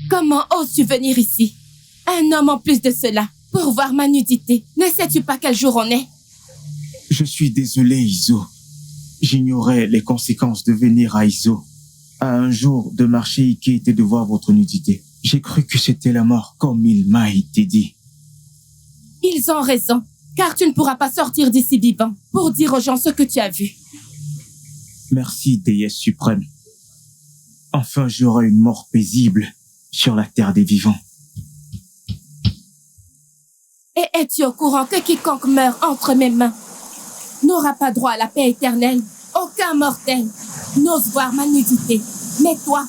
Comment oses-tu venir ici? Un homme en plus de cela, pour voir ma nudité. Ne sais-tu pas quel jour on est? Je suis désolé, Izo. J'ignorais les conséquences de venir à Izo. À un jour de marché Ike et de voir votre nudité. J'ai cru que c'était la mort, comme il m'a été dit. Ils ont raison, car tu ne pourras pas sortir d'ici vivant pour dire aux gens ce que tu as vu. Merci, déesse suprême. Enfin, j'aurai une mort paisible sur la terre des vivants. Et es-tu au courant que quiconque meurt entre mes mains n'aura pas droit à la paix éternelle? Aucun mortel n'ose voir ma nudité. Mais toi,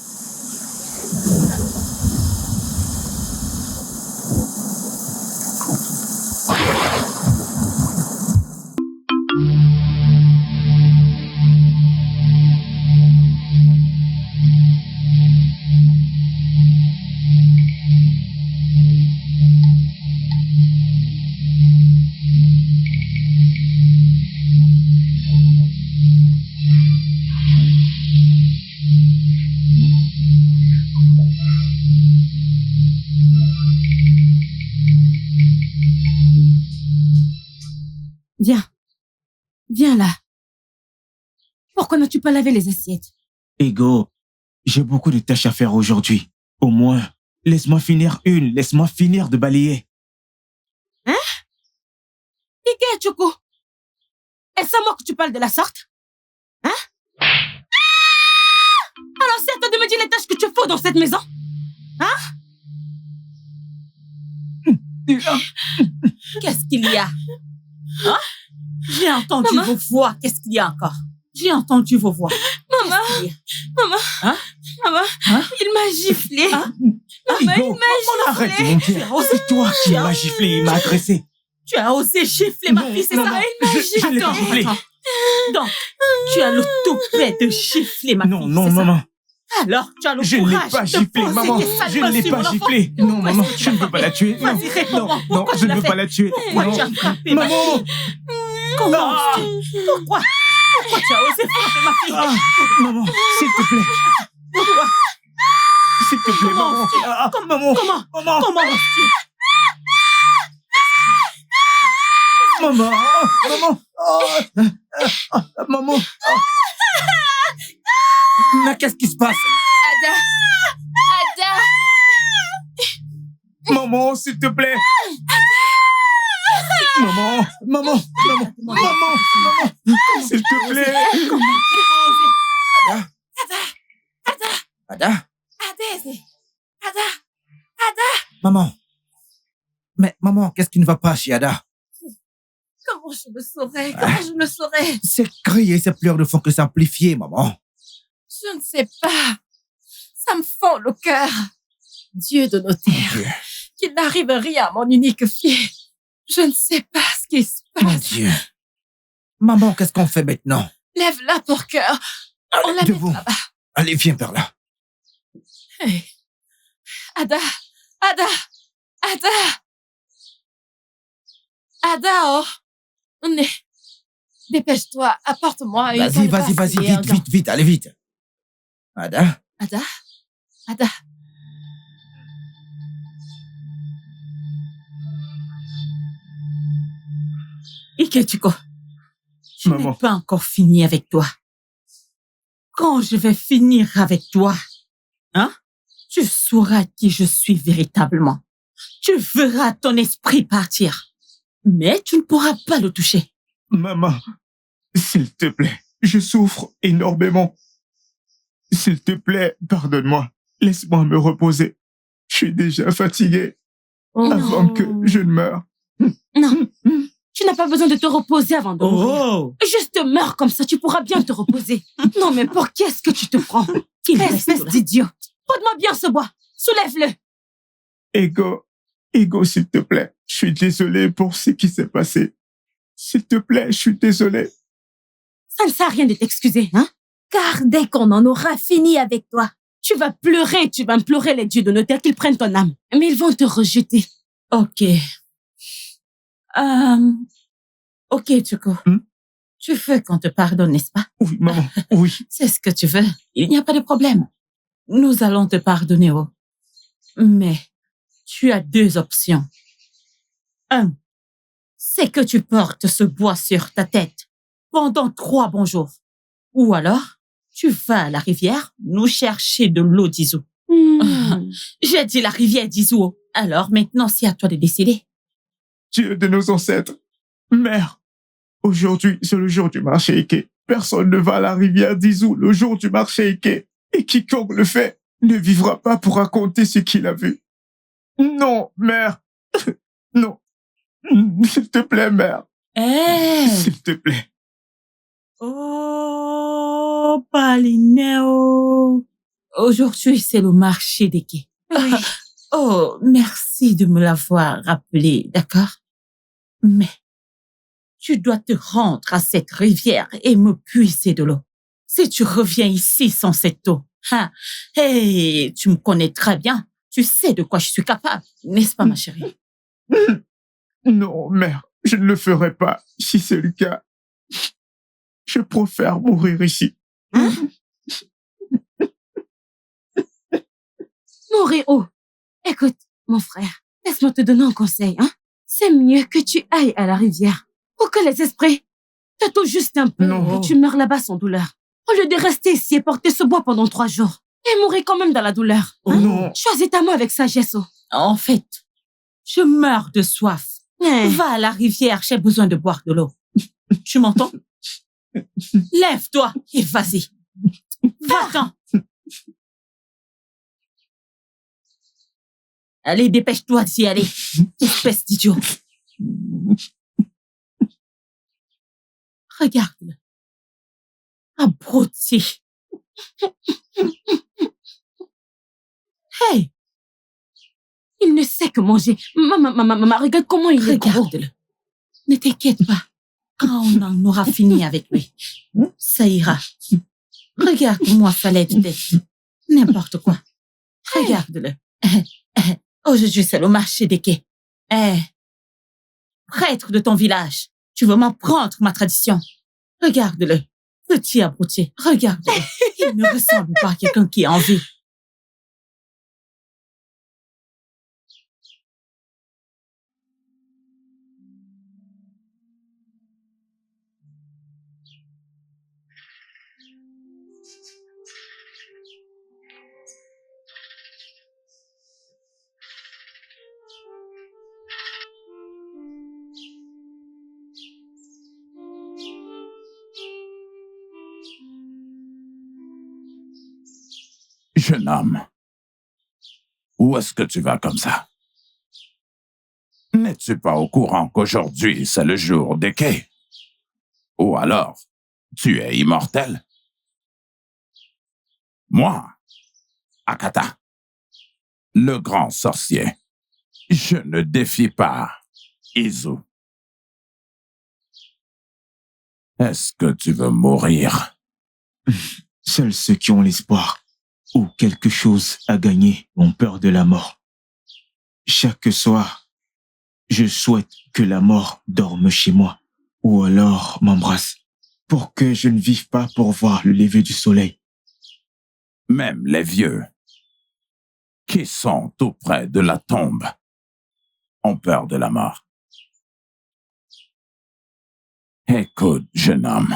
viens là. Pourquoi n'as-tu pas lavé les assiettes? Ego, j'ai beaucoup de tâches à faire aujourd'hui. Au moins, laisse-moi finir de balayer. Hein? Ike Chuku, est-ce à moi que tu parles de la sorte? Hein? Alors c'est à toi de me dire les tâches que tu fais dans cette maison? Hein? Qu'est-ce qu'il y a? Hein? J'ai entendu vos voix. Qu'est-ce qu'il y a encore? J'ai entendu vos voix. Maman, Hein? Hein? Il m'a giflé. Hein? Maman, Igo, il m'a giflé. arrête, mon Dieu. C'est toi qui m'as giflé, il m'a agressé. Tu as osé gifler ma fille, c'est ça? Il m'a giflé. Je l'ai pas giflé. Donc, tu as le toupet de gifler ma fille. Non, maman. Alors, tu as le Je ne courage l'ai pas de giflé, poser maman. tes sales Je ne mains l'ai sur pas mon enfant. giflé. Non, maman, je ne veux pas la tuer. Non, Vas-y, réponds-moi. Pourquoi je tu ne l'as veux fait? pas la tuer. Pourquoi Non. tu as frappé ma Maman. fille? Comment? Pourquoi tu as osé frapper ma fille? Maman, s'il te plaît. Pourquoi? S'il te plaît, Comment? maman. Maman. Comment? Maman. Maman. Mais qu'est-ce qui se passe? Ada! Maman, s'il te plaît. Maman. S'il te plaît. Ada? Ada! Maman. Mais maman, qu'est-ce qui ne va pas chez Ada? Comment je le saurais? Ses cris et ses pleurs ne font que s'amplifier, maman. Je ne sais pas. Ça me fend le cœur. Dieu de nos terres. Dieu. Qu'il n'arrive rien à mon unique fille. Je ne sais pas ce qui se Mon passe. Dieu. Maman, qu'est-ce qu'on fait maintenant? Lève-la pour cœur. On la met Debout. là-bas. Allez, viens par là. Hey. Ada, oh. Dépêche-toi, apporte-moi une Vas-y, bonne passe et un gant. vite, allez vite. Ada? Ada. Ikechuko, je n'ai Maman. pas encore fini avec toi. Quand je vais finir avec toi, tu sauras qui je suis véritablement. Tu verras ton esprit partir, mais tu ne pourras pas le toucher. Maman, s'il te plaît, je souffre énormément. S'il te plaît, pardonne-moi. Laisse-moi me reposer. Je suis déjà fatigué. Avant que je ne meure. Non, Tu n'as pas besoin de te reposer avant de mourir. Oh! Juste meurs comme ça, tu pourras bien te reposer. Non, mais pour qui est-ce que tu te prends? Qu'il reste Espèce là. d'idiot. Porte-moi bien ce bois. Soulève-le. Ego, s'il te plaît. Je suis désolé pour ce qui s'est passé. S'il te plaît, je suis désolé. Ça ne sert à rien de t'excuser, hein? Car dès qu'on en aura fini avec toi, tu vas pleurer, tu vas implorer les dieux de nos terres qu'ils prennent ton âme. Mais ils vont te rejeter. Ok. Ok, Tuko. Tu veux qu'on te pardonne, n'est-ce pas? Oui, maman, oui. C'est ce que tu veux. Il n'y a pas de problème. Nous allons te pardonner, oh. Mais tu as deux options. Un, c'est que tu portes ce bois sur ta tête pendant 3 bons jours. Ou alors, tu vas à la rivière nous chercher de l'eau d'Izu. J'ai dit la rivière d'Izu. Alors maintenant, c'est à toi de décider. Dieu de nos ancêtres. Mère, aujourd'hui, c'est le jour du marché Eke. Personne ne va à la rivière d'Izu le jour du marché Eke. Et quiconque le fait ne vivra pas pour raconter ce qu'il a vu. Non, mère. Non. S'il te plaît, mère. S'il te plaît. Oh, Palineo. Aujourd'hui, c'est le marché des quais. Oui. Oh, merci de me l'avoir rappelé, d'accord? Mais tu dois te rendre à cette rivière et me puiser de l'eau. Si tu reviens ici sans cette eau, hey, tu me connais très bien. Tu sais de quoi je suis capable, n'est-ce pas, ma chérie? Non, mère, je ne le ferai pas. Si c'est le cas, je préfère mourir ici. Mourir où? Écoute, mon frère, laisse-moi te donner un conseil, hein? C'est mieux que tu ailles à la rivière pour que les esprits te touchent juste un peu Non. et tu meurs là-bas sans douleur. Au lieu de rester ici et porter ce bois pendant 3 jours et mourir quand même dans la douleur. Hein? Non. Choisis ta mort avec sagesse. Oh. En fait, je meurs de soif. Va à la rivière, j'ai besoin de boire de l'eau. Tu m'entends? Lève-toi et vas-y. Va-t'en. Allez, dépêche-toi d'y aller. Espèce d'idiot. Regarde-le. Abruti. Hey, Il ne sait que manger. Maman, regarde comment il est gros. regarde-le. Ne t'inquiète pas. Quand on en aura fini avec lui, ça ira. Regarde-moi sa laide tête. N'importe quoi. Regarde-le. Aujourd'hui, c'est le marché des quais. Prêtre de ton village, tu veux m'en prendre ma tradition. Regarde-le. Petit abruti. Regarde-le. Il ne ressemble pas à quelqu'un qui a envie. Jeune homme, où est-ce que tu vas comme ça? N'es-tu pas au courant qu'aujourd'hui, c'est le jour des quais? Ou alors, tu es immortel? Moi, Akata, le grand sorcier, je ne défie pas Izu. Est-ce que tu veux mourir? Seuls ceux qui ont l'espoir ou quelque chose à gagner ont peur de la mort. Chaque soir, je souhaite que la mort dorme chez moi ou alors m'embrasse pour que je ne vive pas pour voir le lever du soleil. Même les vieux, qui sont tout près de la tombe, ont peur de la mort. Écoute, jeune homme,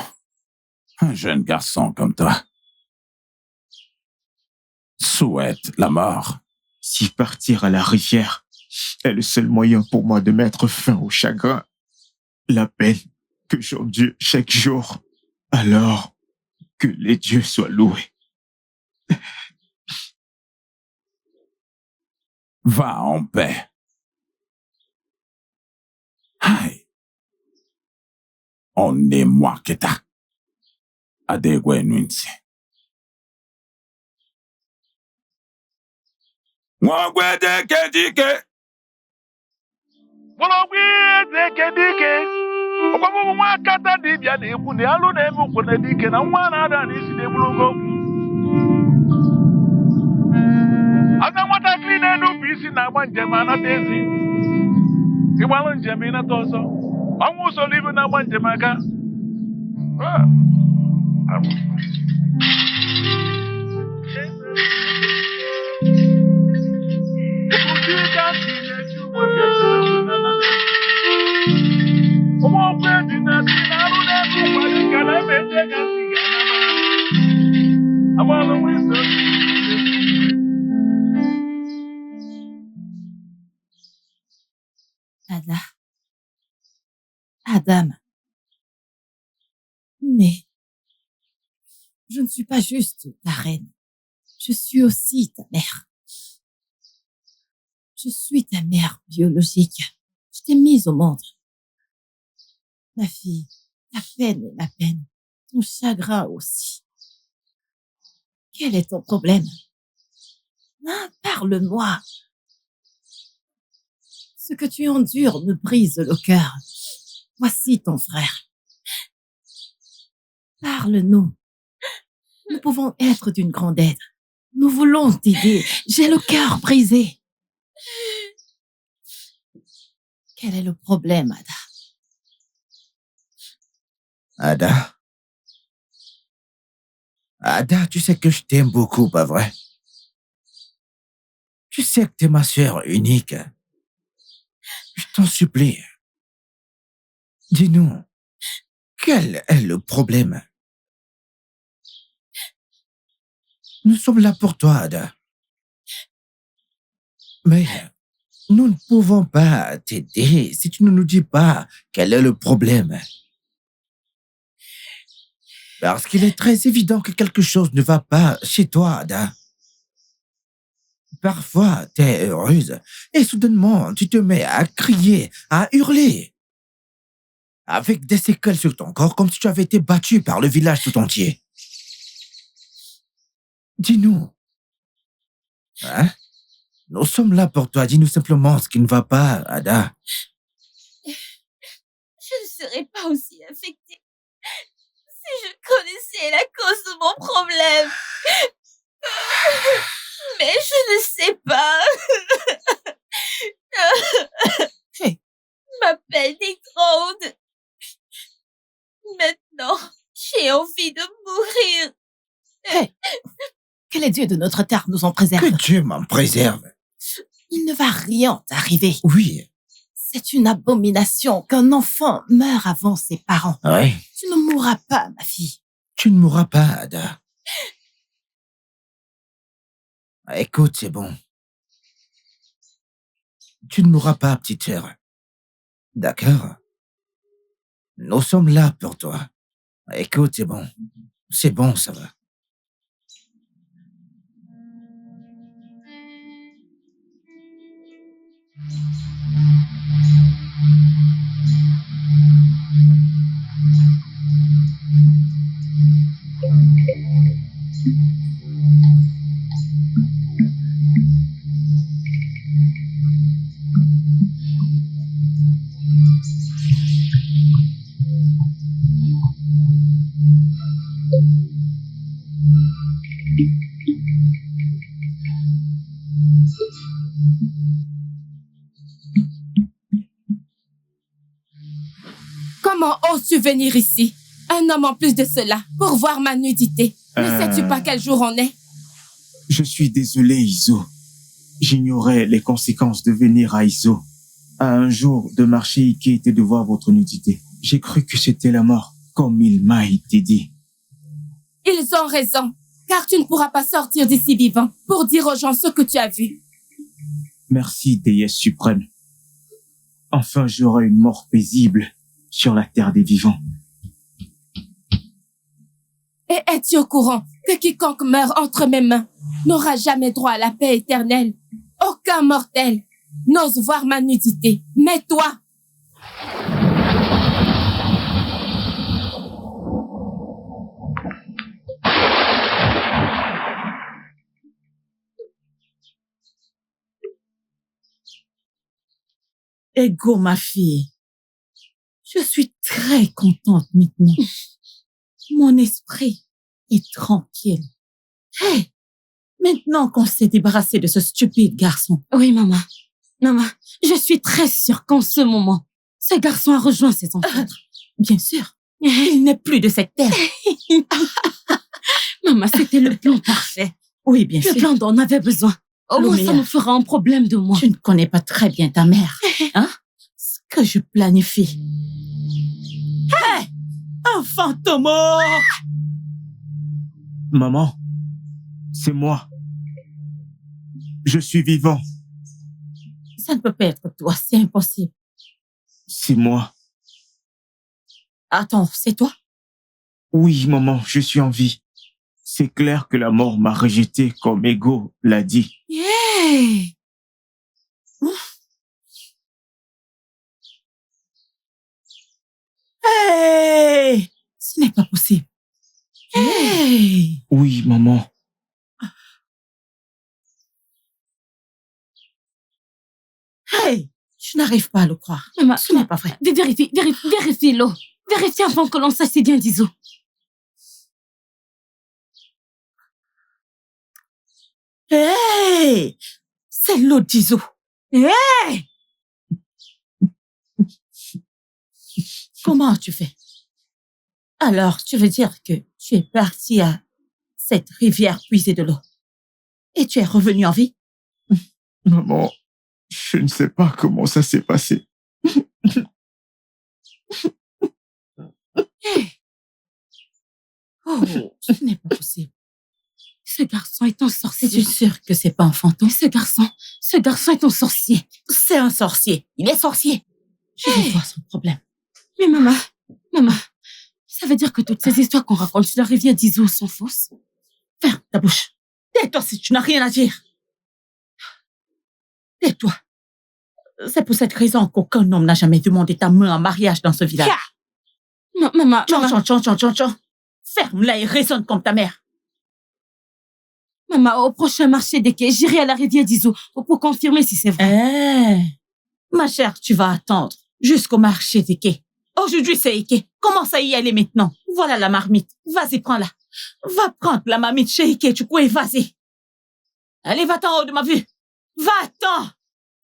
un jeune garçon comme toi souhaite la mort. Si partir à la rivière est le seul moyen pour moi de mettre fin au chagrin, la peine que j'endure chaque jour, alors que les dieux soient loués. Va en paix. Aïe. onne mwaketa. Adegwe nwinsi. Mwagwe deke dike. Mọlọgwụ deke dike. Ọgbọgbọ nwa akata dibịa na-ekwu na alụ na-eme ukwu na dike na nwa na-ada n'isi na-egbulugo okwu. Ada nwatakịrị na-enupụ isi na-agba njem anata ezi. Ịgbalụ njem ịnata ọzọ. Ọnwụ usoro ibe na-agba njem aka. Adam. Mais je ne suis pas juste ta reine. Je suis aussi ta mère. Je suis ta mère biologique. Je t'ai mise au monde. Ma fille, ta peine est ma peine. Ton chagrin aussi. Quel est ton problème? Parle-moi. Ce que tu endures me brise le cœur. Voici ton frère. Parle-nous. Nous pouvons être d'une grande aide. Nous voulons t'aider. J'ai le cœur brisé. Quel est le problème, Ada? Ada? Ada, tu sais que je t'aime beaucoup, pas vrai? Tu sais que t'es ma sœur unique. Je t'en supplie. Dis-nous, quel est le problème? Nous sommes là pour toi, Ada. Mais nous ne pouvons pas t'aider si tu ne nous dis pas quel est le problème. Parce qu'il est très évident que quelque chose ne va pas chez toi, Ada. Parfois, t'es heureuse et soudainement, tu te mets à crier, à hurler. Avec des séquelles sur ton corps comme si tu avais été battue par le village tout entier. Dis-nous. Hein? Nous sommes là pour toi. Dis-nous simplement ce qui ne va pas, Ada. Je ne serais pas aussi affectée si je connaissais la cause de mon problème. Mais je ne sais pas. Ma peine est grande. Maintenant, j'ai envie de mourir. Que les dieux de notre terre nous en préservent. Que Dieu m'en préserve. Il ne va rien t'arriver. Oui. C'est une abomination qu'un enfant meure avant ses parents. Oui. Tu ne mourras pas, ma fille. Tu ne mourras pas, Ada. Écoute, c'est bon. Tu ne mourras pas, petite sœur. D'accord? Nous sommes là pour toi. Écoute, c'est bon. C'est bon, ça va. Comment oses-tu venir ici? Un homme en plus de cela, pour voir ma nudité. Ne sais-tu pas quel jour on est? Je suis désolé, Iso. J'ignorais les conséquences de venir à Iso. À un jour de marché Ike et de voir votre nudité. J'ai cru que c'était la mort, comme il m'a été dit. Ils ont raison, car tu ne pourras pas sortir d'ici vivant pour dire aux gens ce que tu as vu. Merci, déesse suprême. Enfin, j'aurai une mort paisible sur la terre des vivants. Et es-tu au courant que quiconque meurt entre mes mains n'aura jamais droit à la paix éternelle? Aucun mortel n'ose voir ma nudité, mais toi! Ego, ma fille. Je suis très contente maintenant. Mon esprit est tranquille. Hey, maintenant qu'on s'est débarrassé de ce stupide garçon. Oui, maman. Maman, je suis très sûre qu'en ce moment, ce garçon a rejoint ses ancêtres. Bien sûr, il n'est plus de cette terre. Maman, c'était le plan parfait. Oui, bien Le sûr. plan dont on avait besoin. Au moins, ça Lumia, nous fera un problème de moins. Tu ne connais pas très bien ta mère, hein? Ce que je planifie. Hey! Un fantôme! Maman, c'est moi. Je suis vivant. Ça ne peut pas être toi, c'est impossible. C'est moi. Attends, c'est toi? Oui, maman, je suis en vie. C'est clair que la mort m'a rejeté comme Ego l'a dit. Hey! Hey! Ce n'est pas possible. Hey! Oui, maman. Hey! Je n'arrive pas à le croire. Maman, Ce n'est pas vrai. vérifie l'eau. Vérifie avant que l'on sache si bien d'Iso. Hey! C'est l'eau d'Iso. Hey! Comment tu fais? Alors, tu veux dire que tu es parti à cette rivière puiser de l'eau et tu es revenu en vie? Maman, je ne sais pas comment ça s'est passé. Oh, ce n'est pas possible. Ce garçon est un sorcier. Es-tu sûr que c'est pas un fantôme? Ce garçon est un sorcier. C'est un sorcier. Il est sorcier. Je vais voir son problème. Mais maman, ça veut dire que toutes ces histoires qu'on raconte sur la rivière d'Iso sont fausses? Ferme ta bouche. Tais-toi si tu n'as rien à dire. Tais-toi. C'est pour cette raison qu'aucun homme n'a jamais demandé ta main en mariage dans ce village. Maman, Tchon. Ferme-la et résonne comme ta mère. maman, au prochain marché des quais, j'irai à la rivière d'Iso pour confirmer si c'est vrai. Ma chère, tu vas attendre jusqu'au marché des quais. Aujourd'hui, c'est Ike. Commence à y aller maintenant. Voilà la marmite. Vas-y, prends-la. Va prendre la marmite chez Ike, tu couilles, vas-y. Allez, va-t'en en haut de ma vue. Va-t'en.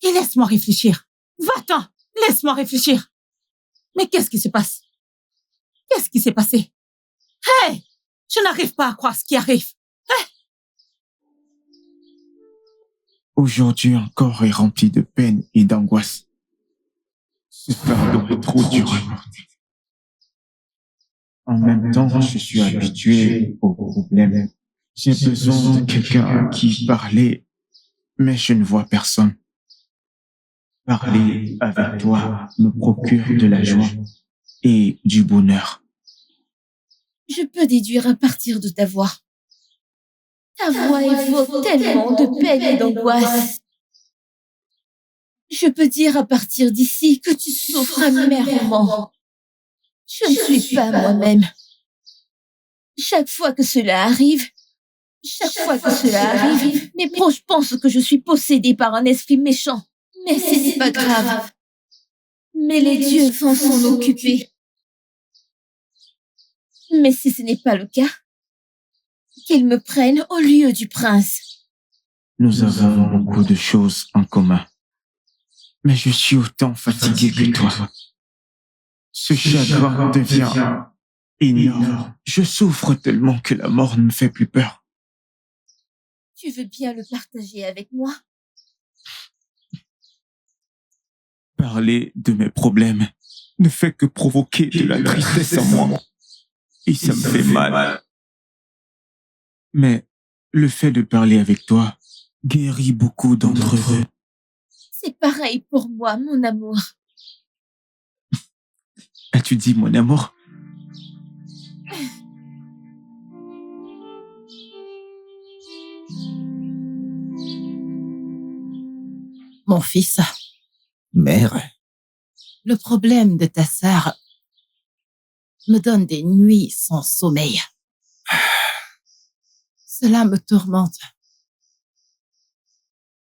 Et laisse-moi réfléchir. Va-t'en. Laisse-moi réfléchir. Mais qu'est-ce qui se passe? Qu'est-ce qui s'est passé? Hey! Je n'arrive pas à croire ce qui arrive. Aujourd'hui encore est rempli de peine et d'angoisse. Ce fardeau est trop dur à porter. En même temps, je suis habitué aux problèmes. J'ai besoin de quelqu'un à qui parler, mais je ne vois personne. Parler avec toi me procure de la joie et du bonheur. Je peux déduire à partir de ta voix. Ta voix évoque tellement de peine et d'angoisse. Je peux dire à partir d'ici que tu souffres amèrement. Je ne suis pas moi-même. Chaque fois que cela arrive, mes proches pensent que je suis possédée par un esprit méchant. Mais ce n'est pas grave. Mais les dieux vont s'en occuper. Mais si ce n'est pas le cas, qu'ils me prennent au lieu du prince. Nous avons beaucoup de choses en commun. Mais je suis autant fatigué que toi. Ce chagrin devient énorme. Je souffre tellement que la mort ne me fait plus peur. Tu veux bien le partager avec moi? Parler de mes problèmes ne fait que provoquer de la tristesse en moi. Et ça me fait mal. Mais le fait de parler avec toi guérit beaucoup d'entre eux. C'est pareil pour moi, mon amour. As-tu dit mon amour? Mon fils, Mère, le problème de ta sœur me donne des nuits sans sommeil. Cela me tourmente.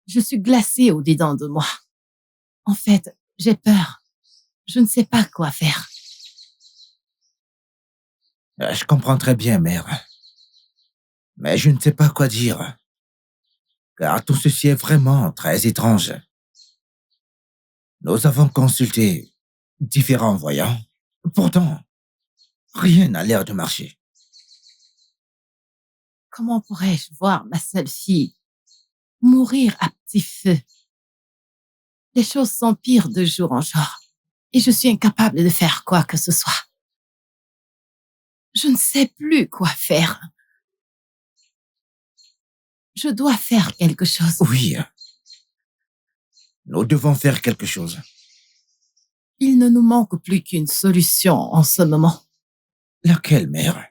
Je suis glacée au-dedans de moi. En fait, J'ai peur. Je ne sais pas quoi faire. Je comprends très bien, mère. Mais je ne sais pas quoi dire. Car tout ceci est vraiment très étrange. Nous avons consulté différents voyants. Pourtant, rien n'a l'air de marcher. Comment pourrais-je voir ma seule fille mourir à petit feu? Les choses s'empirent de jour en jour et je suis incapable de faire quoi que ce soit. Je ne sais plus quoi faire. Je dois faire quelque chose. Oui. Nous devons faire quelque chose. Il ne nous manque plus qu'une solution en ce moment. Laquelle, mère?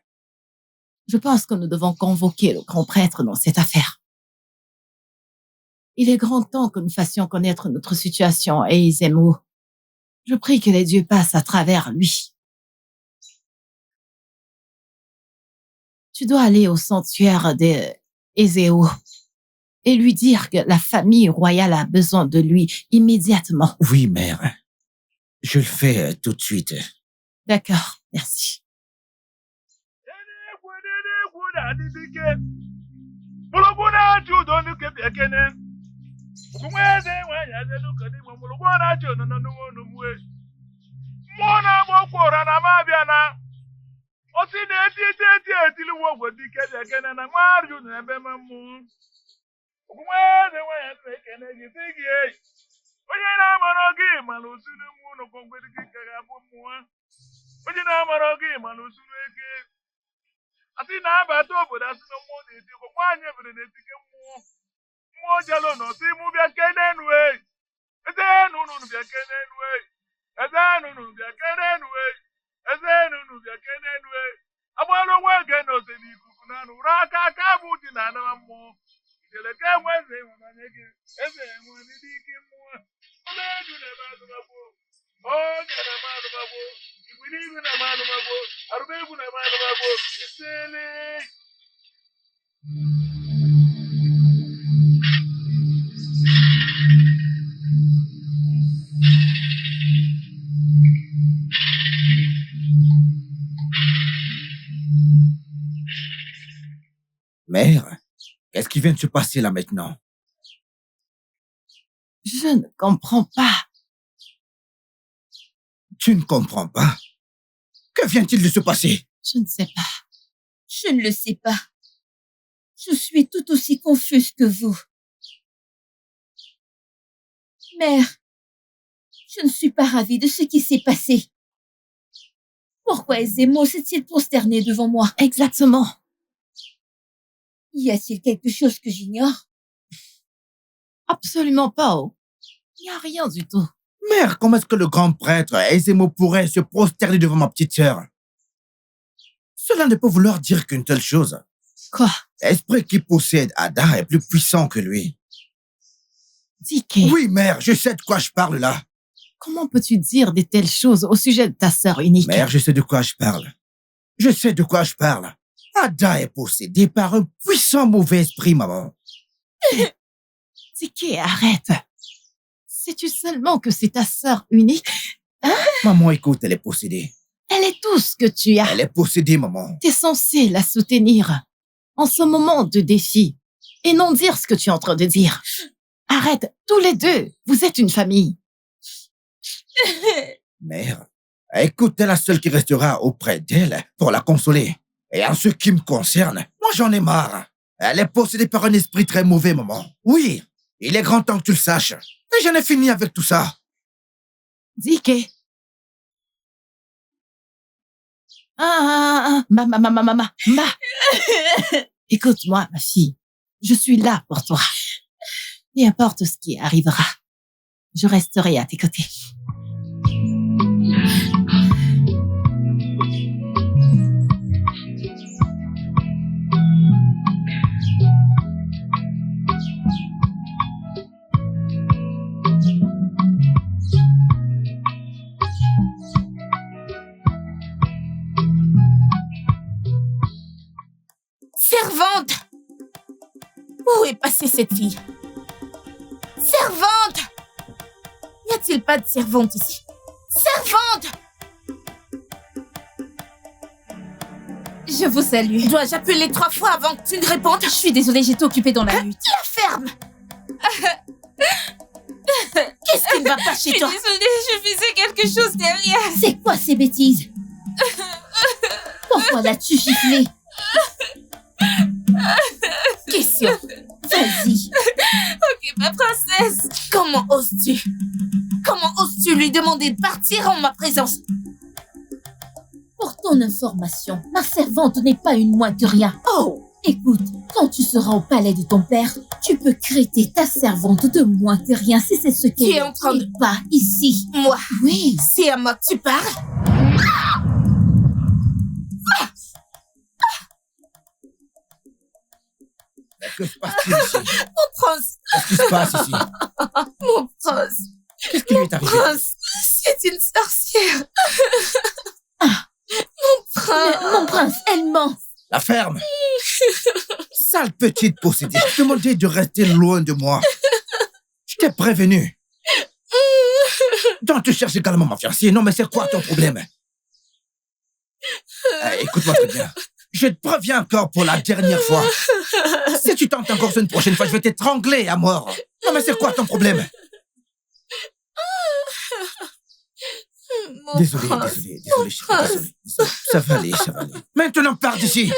Je pense que nous devons convoquer le grand prêtre dans cette affaire. Il est grand temps que nous fassions connaître notre situation à Izemo. Je prie que les dieux passent à travers lui. Tu dois aller au sanctuaire de Ezeo et lui dire que la famille royale a besoin de lui immédiatement. Oui, mère. Je le fais tout de suite. D'accord, merci. Osi na-eti etiliwo obodo ike dị ekene na nwarị unu ebe mmụ okwumeze nwanyị tụrụ ekene gị sị gị eyi onye na-amara gị mana osuru mụ ụlọ kọmgbedi gị ka ga-abụ mmụọ onye na-amara gị mana osuru eke asị na-abata obodo asị na mmụọ na-eti ụkwụ nwaanyị ebere na-etike mmụọ jelo na ọsị mụ bịa kene enu eyi eze enu unu bịa kene enu eyi eze enu unu bịa kene enu eyi eze enu unu bịa kene enu eyi agbara onwe ege na ose n'ikuku na anụ ụra aka bụ dị na anama mmụọ ikele ka enwe eze ịhụnanya gị eze enwe ndị ike mmụọ ọba edu na-eme anụmagbo oge na-eme anụmagbo igwe n'ihu na-eme anụmagbo arụba egwu na-eme anụmagbo isele Mère, qu'est-ce qui vient de se passer là maintenant? Je ne comprends pas. Tu ne comprends pas? Que vient-il de se passer? Je ne sais pas. Je ne le sais pas. Je suis tout aussi confuse que vous. Mère, je ne suis pas ravie de ce qui s'est passé. Pourquoi Ezemo s'est-il prosterné devant moi? Exactement. Y a-t-il quelque chose que j'ignore? Absolument pas. Oh. Il n'y a rien du tout. Mère, comment est-ce que le grand prêtre Ezemo pourrait se prosterner devant ma petite sœur? Cela ne peut vouloir dire qu'une telle chose. Quoi? L'esprit qui possède Ada est plus puissant que lui. Dike. Oui, mère, je sais de quoi je parle là. Comment peux-tu dire de telles choses au sujet de ta sœur unique? Mère, je sais de quoi je parle. Je sais de quoi je parle. Ada est possédée par un puissant mauvais esprit, maman. Dike, arrête. Sais-tu seulement que c'est ta sœur unique? Hein? Maman, écoute, elle est possédée. Elle est tout ce que tu as. Elle est possédée, maman. T'es censé la soutenir en ce moment de défi et non dire ce que tu es en train de dire. Arrête, tous les deux, vous êtes une famille. Mère, écoute, t'es la seule qui restera auprès d'elle pour la consoler. Et en ce qui me concerne, moi j'en ai marre. Elle est possédée par un esprit très mauvais, maman. Oui, il est grand temps que tu le saches. Et j'en ai fini avec tout ça. Dike. Ma. Écoute-moi, ma fille. Je suis là pour toi. Peu importe ce qui arrivera, je resterai à tes côtés. Servante! Où est passée cette fille? Servante! Y a-t-il pas de servante ici? Servante! Je vous salue. Dois-je appeler 3 fois avant que tu ne répondes? Je suis désolée, j'étais occupée dans la lutte. La ferme! Qu'est-ce qui ne va pas chez toi? Je suis désolée, je faisais quelque chose derrière. C'est quoi ces bêtises? Pourquoi l'as-tu giflé? Question. Vas-y. Ok, ma princesse. Comment oses-tu? Comment oses-tu lui demander de partir en ma présence? Pour ton information, ma servante n'est pas une moins que rien. Oh! Écoute, quand tu seras au palais de ton père, tu peux traiter ta servante de moins que rien si c'est ce qu'elle est en train de pas ici. Moi? Oui. C'est à moi que tu parles? Que se passe-t-il ici? Mon prince! Qu'est-ce qui se passe ici? Mon prince! Qu'est-ce qui lui est arrivé? Prince! C'est une sorcière! Mon prince! Mon prince, elle ment! La ferme! Sale petite possédée, je te demandais de rester loin de moi. Je t'ai prévenu. Donc tu cherches également ma fiancée. Non, mais c'est quoi ton problème? Écoute-moi très bien. Je te préviens encore pour la dernière fois. Si tu tentes encore une prochaine fois, je vais t'étrangler à mort. Non, mais c'est quoi ton problème? Désolé, chérie, désolé. Ça va aller. Maintenant, pars d'ici.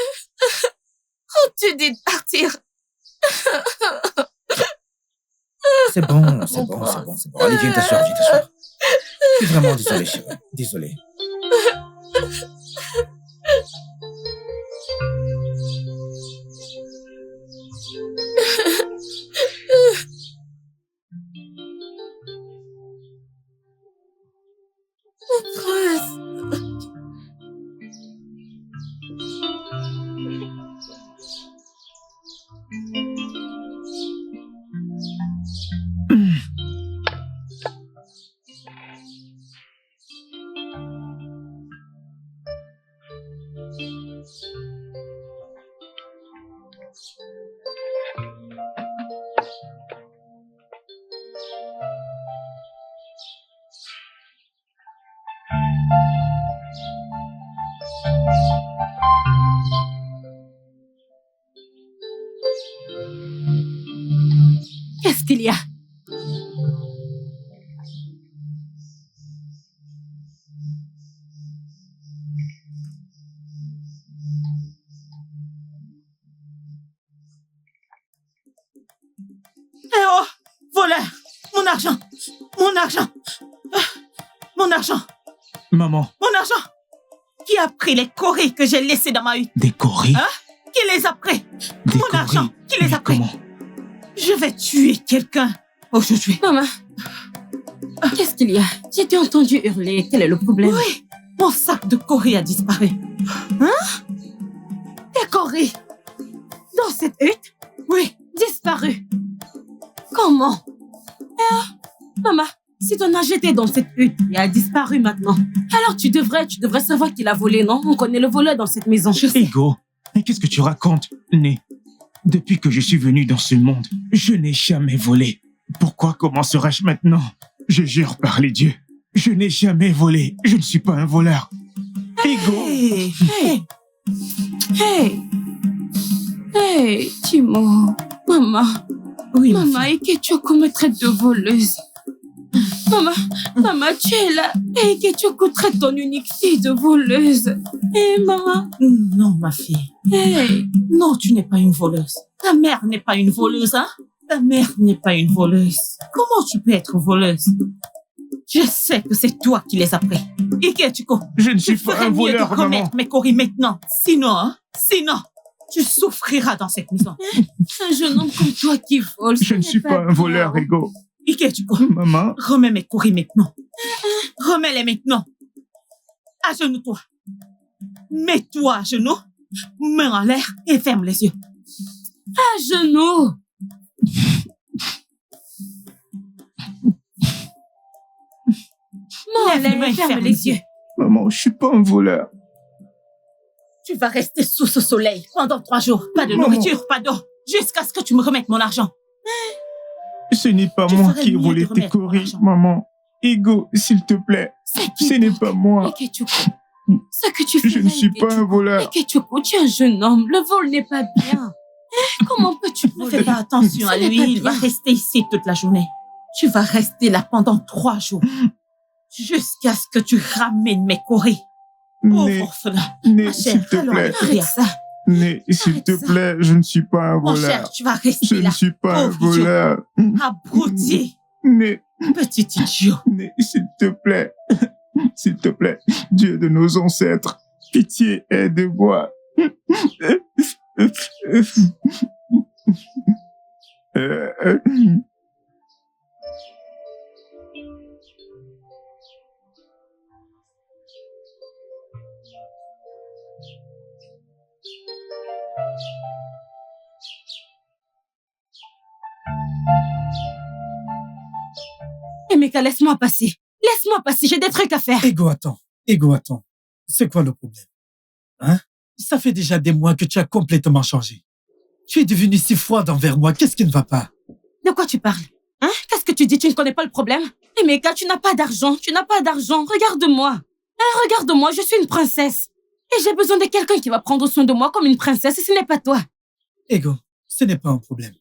Oh, tu dis de partir. C'est bon. Allez, viens t'asseoir. Je suis vraiment désolé, chérie. Désolé. Qu'est-ce qu'il y a? Eh oh! Voleur! Mon argent! Maman. Mon argent! Qui a pris les coris que j'ai laissés dans ma hutte? Des coris? Hein? Qui les a pris? Des Mon coris? argent! Qui les a Mais pris? comment? Je vais tuer quelqu'un aujourd'hui. Maman, qu'est-ce qu'il y a? J'ai t'ai entendu hurler. Quel est le problème? Oui, mon sac de coris a disparu. Hein? Des coris? Dans cette hutte? Oui. Disparu. Comment? Maman, si ton âge était dans cette hutte et a disparu maintenant, alors tu devrais savoir qu'il a volé, non? On connaît le voleur dans cette maison. Ego, mais qu'est-ce que tu racontes, Né? Depuis que je suis venu dans ce monde, je n'ai jamais volé. Pourquoi commencerais-je maintenant? Je jure par les dieux, je n'ai jamais volé. Je ne suis pas un voleur. Ego! Hey, Timo. Maman. Oui, Maman, Ikechoko me traite de voleuse. Maman, tu es là. Et Ikechoko traite ton unique fille de voleuse. Maman. Non, ma fille. Hey. Non, tu n'es pas une voleuse. Ta mère n'est pas une voleuse, hein? Ta mère n'est pas une voleuse. Comment tu peux être voleuse? Je sais que c'est toi qui les as pris. Ikechoko, Je ne suis pas un voleur, de remettre maman. mes coris maintenant. Sinon, tu souffriras dans cette maison. Un jeune homme comme toi qui vole. Je ne suis pas un voleur, Ego. Ikechoko, Maman, remets mes coris maintenant. Remets-les maintenant. Agenouille-toi. Mets-toi à genoux, main en l'air et ferme les yeux. À genoux. Lève-les, Ferme les yeux. maman, je suis pas un voleur. Tu vas rester sous ce soleil pendant 3 jours. Pas de Maman. nourriture, pas d'eau. Jusqu'à ce que tu me remettes mon argent. Ce n'est pas Tu moi ferais qui ai mieux volé de tes remettre mon coris, argent. maman. Ego, s'il te plaît. C'est qui Ce n'est donc? pas moi. Ekechuku, ce que tu fais Je ne là, suis pas un Ekechuku. voleur. Ekechuku, tu es un jeune homme. Le vol n'est pas bien. Comment peux-tu Ne voler? fais pas attention Ce à n'est lui, pas il va bien. rester ici toute la journée. Tu vas rester là pendant 3 jours. Jusqu'à ce que tu ramènes mes courriers. Né, Pauvre orphelin. Né, Ma s'il chère, te alors, plaît. Arrête ça. Né, s'il Arrête te ça. plaît, je ne suis pas un Mon cher, voleur. tu vas Je rester ne là. suis pas un Pauvre idiot. voleur. Abruti. Né, Petit idiot. Né, s'il te plaît. S'il te plaît, Dieu de nos ancêtres, pitié, aide-moi. Emeka, laisse-moi passer. Laisse-moi passer, j'ai des trucs à faire. Ego, attends. Ego, attends. C'est quoi le problème? Hein? Ça fait déjà des mois que tu as complètement changé. Tu es devenu si froide envers moi. Qu'est-ce qui ne va pas? De quoi tu parles? Hein? Qu'est-ce que tu dis? Tu ne connais pas le problème? Emeka, tu n'as pas d'argent. Tu n'as pas d'argent. Regarde-moi. Hein, regarde-moi, je suis une princesse. Et j'ai besoin de quelqu'un qui va prendre soin de moi comme une princesse et ce n'est pas toi. Ego, ce n'est pas un problème.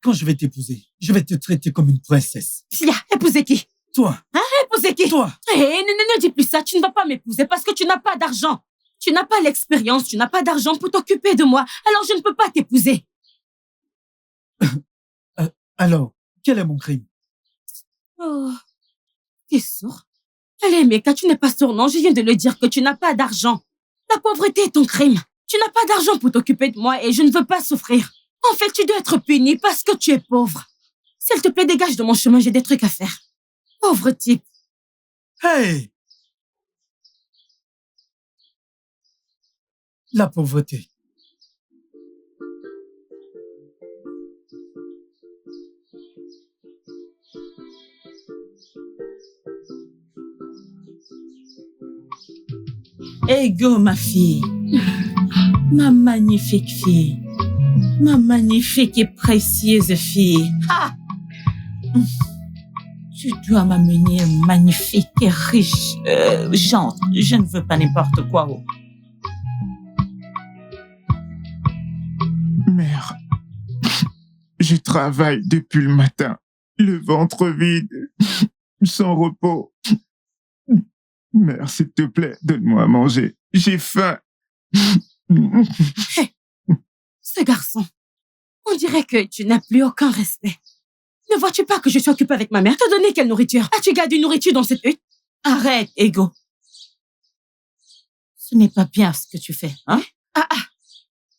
Quand je vais t'épouser, je vais te traiter comme une princesse. Sia, épouser qui? Toi, Épouser qui? toi, Ne dis plus ça. Tu ne vas pas m'épouser parce que tu n'as pas d'argent. Tu n'as pas l'expérience, tu n'as pas d'argent pour t'occuper de moi. Alors je ne peux pas t'épouser. alors, quel est mon crime? Oh, t'es sourd. Allez, Emeka, tu n'es pas sourd, non? Je viens de le dire que tu n'as pas d'argent. La pauvreté est ton crime. Tu n'as pas d'argent pour t'occuper de moi et je ne veux pas souffrir. En fait, tu dois être puni parce que tu es pauvre. S'il te plaît, dégage de mon chemin, j'ai des trucs à faire. Pauvre type. Hey! La pauvreté. Ego, ma fille. Ma magnifique fille. Ma magnifique et précieuse fille. Ah! Tu dois m'amener un magnifique et riche gendre. Je ne veux pas n'importe quoi. Oh. Mère, je travaille depuis le matin, le ventre vide, sans repos. Mère, s'il te plaît, donne-moi à manger. J'ai faim. Ce garçon, on dirait que tu n'as plus aucun respect. Ne vois-tu pas que je suis occupée avec ma mère? Te donner quelle nourriture? As-tu gardé une nourriture dans cette hutte? Arrête, Ego. Ce n'est pas bien ce que tu fais, hein?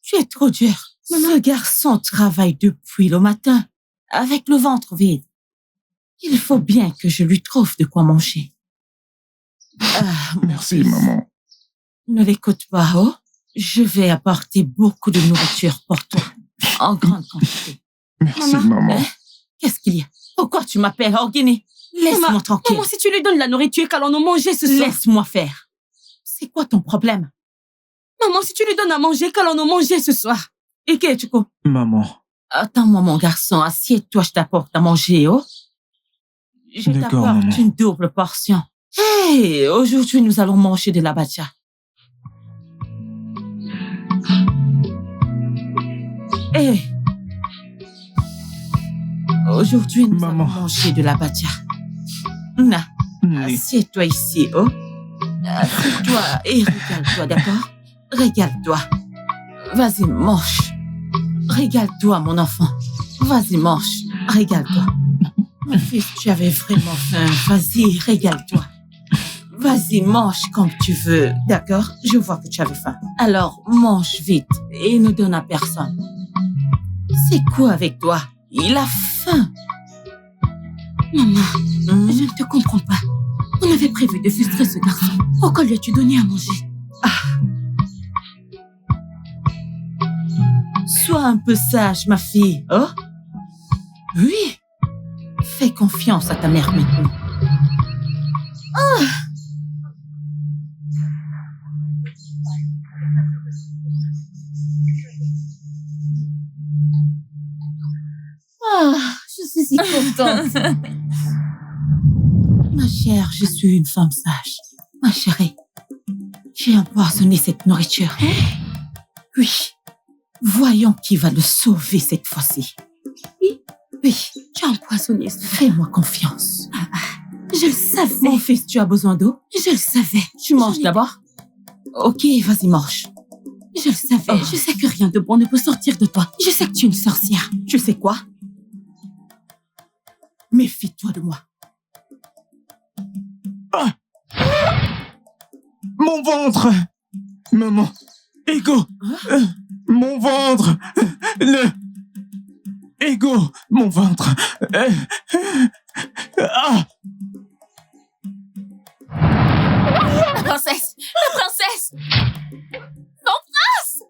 Tu es trop dur. Ce garçon travaille depuis le matin, avec le ventre vide. Il faut bien que je lui trouve de quoi manger. Mon Merci, fils, maman. Ne l'écoute pas, oh. Je vais apporter beaucoup de nourriture pour toi, en grande quantité. Merci, Maman, maman. Hein? Qu'est-ce qu'il y a? Pourquoi tu m'appelles Orguiné? Laisse-moi Maman, tranquille. Maman, si tu lui donnes la nourriture, qu'allons nous manger ce soir? Laisse-moi faire. C'est quoi ton problème? Maman, si tu lui donnes à manger, qu'allons nous manger ce soir? Et qu'est-ce que tu co- Maman, Attends-moi, mon garçon. Assieds-toi, je t'apporte à manger, oh. Je D'accord, t'apporte maman. une double portion. Hey, aujourd'hui, nous allons manger de la bacha. Hey. Aujourd'hui, nous Maman. allons manger de la bacha. Na, Né, assieds-toi ici, oh. Assieds-toi et régale-toi, d'accord? Régale-toi. Vas-y, mange. Régale-toi, mon enfant. Vas-y, mange. Régale-toi. Mon fils, tu avais vraiment faim. Vas-y, régale-toi. Vas-y, mange comme tu veux, d'accord? Je vois que tu avais faim. Alors, mange vite et ne donne à personne. C'est quoi avec toi? Il a faim. Maman, Hmm? je ne te comprends pas. On avait prévu de frustrer ce garçon. Pourquoi lui as-tu donné à manger? Sois un peu sage, ma fille, oh? Oui. Fais confiance à ta mère maintenant. Je suis si contente. Ma chère, je suis une femme sage. Ma chérie, j'ai empoisonné cette nourriture. Oui. Voyons qui va le sauver cette fois-ci. Oui, tu as empoisonné. Fais-moi confiance. Je le savais. Mon fils, tu as besoin d'eau? Je le savais. Tu manges d'abord? Ok, vas-y, mange. Je le savais. Je sais que rien de bon ne peut sortir de toi. Je sais que tu es une sorcière. Tu sais quoi? Méfie-toi de moi. Ah! Mon ventre! Maman! Ego! Mon ventre! Ego! Mon ventre! Ah! La princesse! La princesse! Mon prince!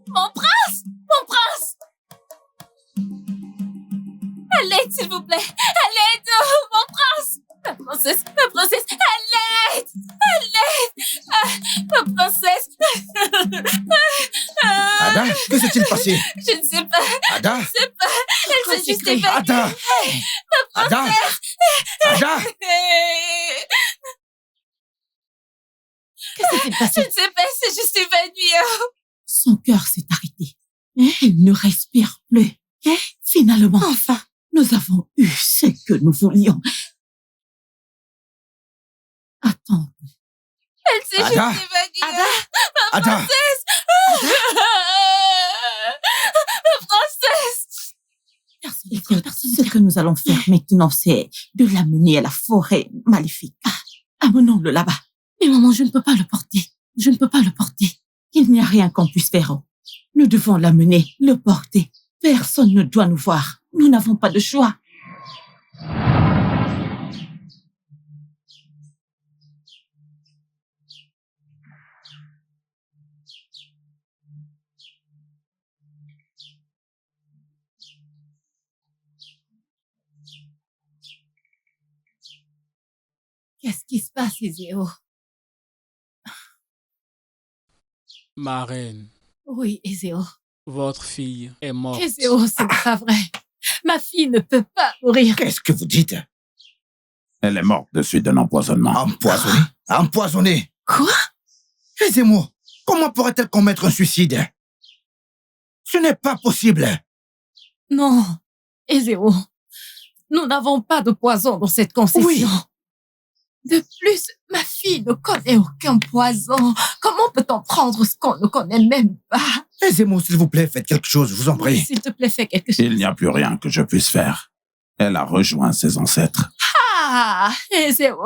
Mon prince! Mon prince! À l'aide, s'il vous plaît! À l'aide! Mon prince! La princesse! La princesse! À l'aide! À l'aide! Ah, ma princesse! Ada, que s'est-il passé? Je ne sais pas! Ada? Je ne sais pas! Elle s'est juste évanouie! Ada! Ada! Ada! Qu'est-ce qui s'est Je passé? ne sais pas, elle s'est juste évanouie! Son cœur s'est arrêté. Elle ne respire plus. Finalement, enfin, nous avons eu ce que nous voulions. Attends. Elle s'est juste Ada! évanouie! Ada! Princesse! Ma princesse! Écoute, ce que nous allons faire maintenant, c'est de l'amener à la forêt maléfique. Amenons-le là-bas. Mais maman, je ne peux pas le porter. Je ne peux pas le porter. Il n'y a rien qu'on puisse faire. Nous devons l'amener, le porter. Personne ne doit nous voir. Nous n'avons pas de choix. Qu'est-ce qui se passe, Ezéo? Ma reine, Oui, Ezéo. votre fille est morte. Ezéo, ce n'est pas vrai. Ma fille ne peut pas mourir. Qu'est-ce que vous dites? Elle est morte de suite d'un empoisonnement. Empoisonné? Empoisonné? Quoi? Aidez-moi. Comment pourrait-elle commettre un suicide? Ce n'est pas possible. Non, Ezéo. Nous n'avons pas de poison dans cette concession. Oui. De plus, ma fille ne connaît aucun poison. Comment peut-on prendre ce qu'on ne connaît même pas? Aidez-moi, s'il vous plaît, faites quelque chose, je vous en Oui, prie. s'il te plaît, fais quelque chose. Il n'y a plus rien que je puisse faire. Elle a rejoint ses ancêtres. Ah, Ezéo.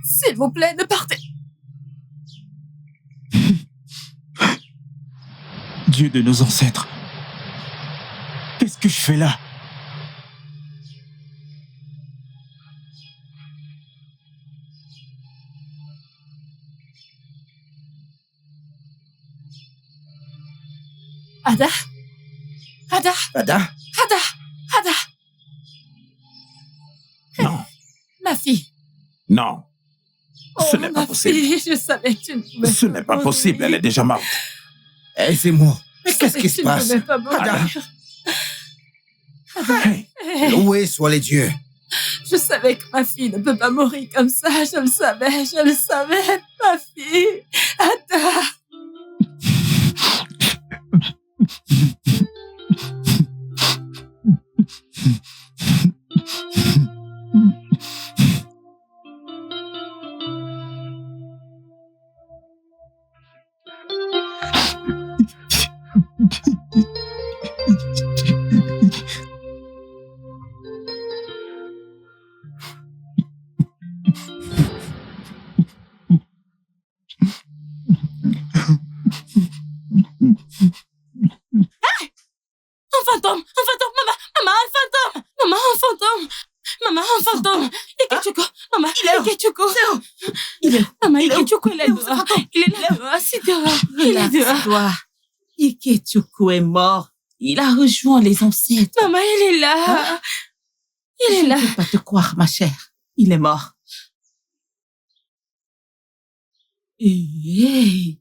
S'il vous plaît, ne partez. Dieu de nos ancêtres. Qu'est-ce que je fais là? Ada? Ada? Ada? Ada? Ada? Non, Ma fille. non, ce Oh, n'est ma pas possible. fille, je savais que tu ne pouvais Ce n'est pas possible, elle est déjà morte. Aidez-moi. Je Qu'est-ce savais qui que se tu ne passe? pouvais pas mourir. Ada? Hey, Loués soient les dieux. je savais que ma fille ne peut pas mourir comme ça. Je le savais, ma fille. Ada. Maman, un fantôme. Ikechukwu, maman, Ikechukwu. Il est où? Maman, Il est où? Ikechukwu, il est Il est où, ce dehors. fantôme? Il est là dehors, assis dehors. Il est dehors. Relaxe-toi. Ikechukwu est mort. Il a rejoint les ancêtres. Maman, il est là. Il est Je là. ne peux pas te croire, ma chère. Il est mort. Hey!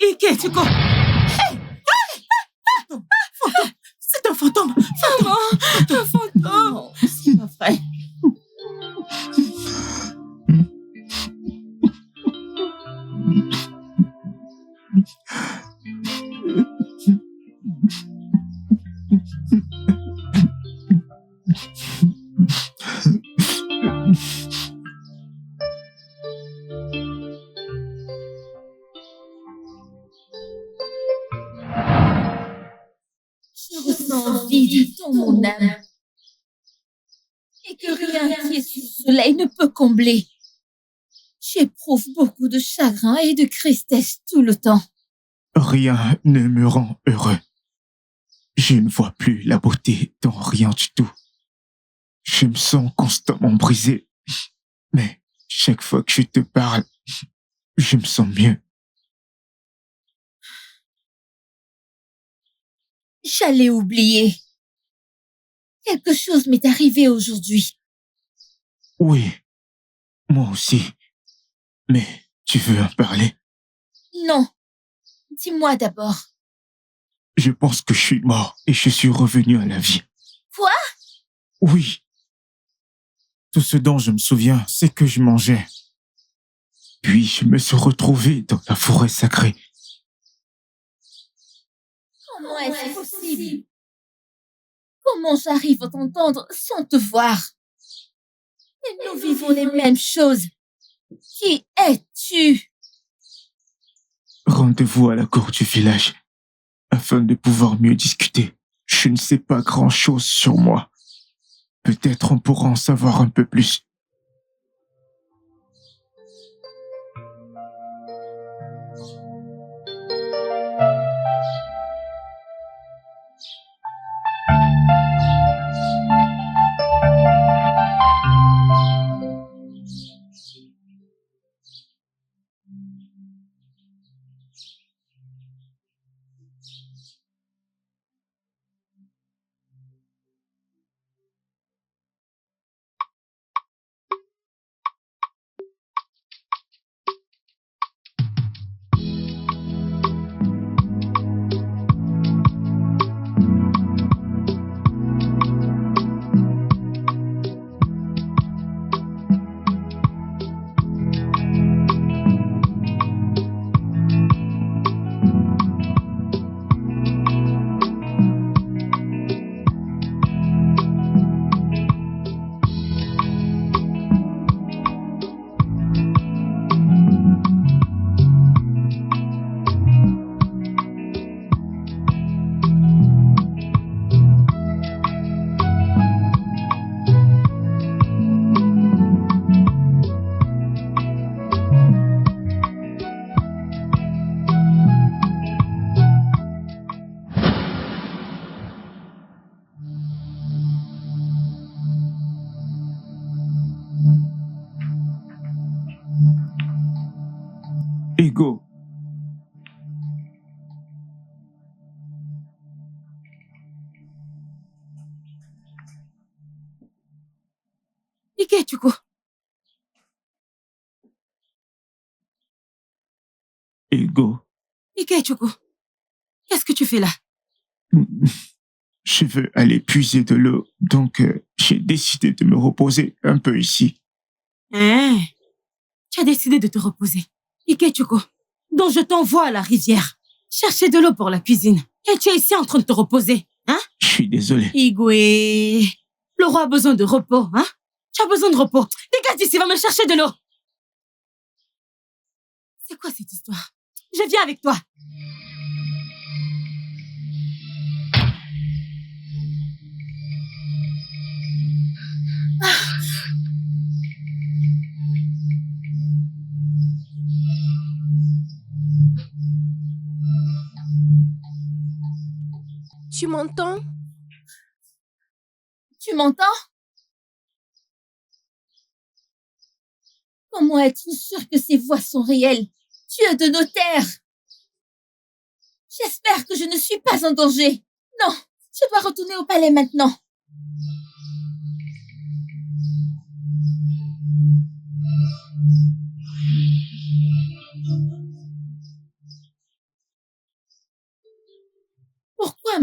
Ikechiko! Hey! Fantôme! C'est un fantôme! Fantôme! Un fantôme! Non, c'est pas vrai. Je ressens un vide dans mon âme. Et que rien qui est sous le soleil ne peut combler. J'éprouve beaucoup de chagrin et de tristesse tout le temps. Rien ne me rend heureux. Je ne vois plus la beauté dans rien du tout. Je me sens constamment brisé. Mais chaque fois que je te parle, je me sens mieux. J'allais oublier. Quelque chose m'est arrivé aujourd'hui. Oui, moi aussi. Mais tu veux en parler? Non. Dis-moi d'abord. Je pense que je suis mort et je suis revenu à la vie. Quoi? Oui. Tout ce dont je me souviens, c'est que je mangeais. Puis je me suis retrouvé dans la forêt sacrée. Comment est-ce possible? Comment j'arrive à t'entendre sans te voir? Et nous vivons les mêmes choses. Qui es-tu? Rendez-vous à la cour du village, afin de pouvoir mieux discuter. Je ne sais pas grand-chose sur moi. Peut-être on pourra en savoir un peu plus. Ego. Ikechiko! Ego. Ikechiko! Qu'est-ce que tu fais là? Je veux aller puiser de l'eau, donc j'ai décidé de me reposer un peu ici. Hein? Tu as décidé de te reposer. Ikechiko, donc je t'envoie à la rivière chercher de l'eau pour la cuisine. Et tu es ici en train de te reposer, hein? Je suis désolé. Igwe, le roi a besoin de repos, hein? Tu as besoin de repos. Dégage d'ici, va me chercher de l'eau. C'est quoi cette histoire? Je viens avec toi. Tu m'entends? Tu m'entends? Comment être sûr que ces voix sont réelles? Dieu de nos terres! J'espère que je ne suis pas en danger. Non, je dois retourner au palais maintenant.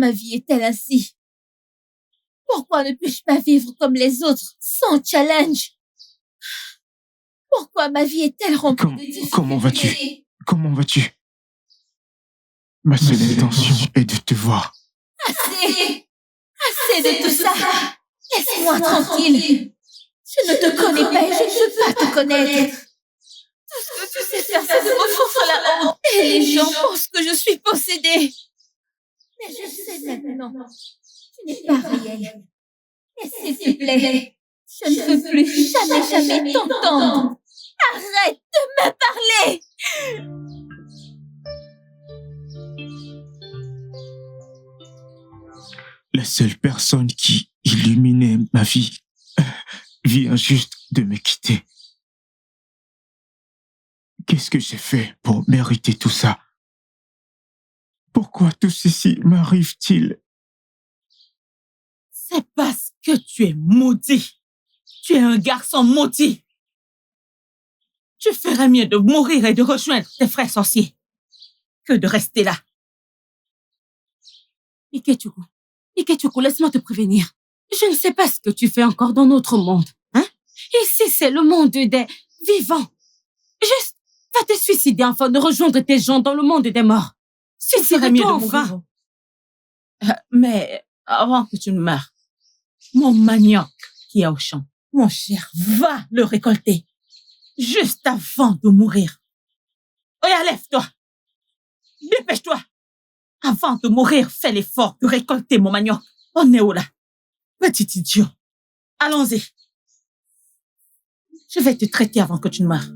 ma vie est-elle ainsi? Pourquoi ne puis-je pas vivre comme les autres, sans challenge? Pourquoi ma vie est-elle remplie de difficultés? Comment vas-tu? Comment vas-tu? Ma seule intention est de te voir. Assez! Assez de tout ça! Laisse-moi tranquille! Je ne te connais pas et je ne veux pas te connaître! Tout ce que tu sais faire, c'est de me foutre la honte! Et les gens pensent que je suis possédée! Mais je sais maintenant, tu n'es pas réel. Et s'il te plaît, je ne veux plus jamais t'entendre! Arrête de me parler! La seule personne qui illuminait ma vie vient juste de me quitter. Qu'est-ce que j'ai fait pour mériter tout ça? Pourquoi tout ceci m'arrive-t-il? C'est parce que tu es maudit. Tu es un garçon maudit. Tu ferais mieux de mourir et de rejoindre tes frères sorciers que de rester là. Ikechuku, laisse-moi te prévenir. Je ne sais pas ce que tu fais encore dans notre monde. Hein? Ici, c'est le monde des vivants. Juste, va te suicider afin de rejoindre tes gens dans le monde des morts. Suicide-toi enfin. Mais avant que tu ne meures, mon manioc qui est au champ, mon cher, va le récolter. Juste avant de mourir. Oya, lève-toi. Dépêche-toi. Avant de mourir, fais l'effort de récolter mon manioc. On est où là? Petit idiot. Allons-y. Je vais te traiter avant que tu ne meurs.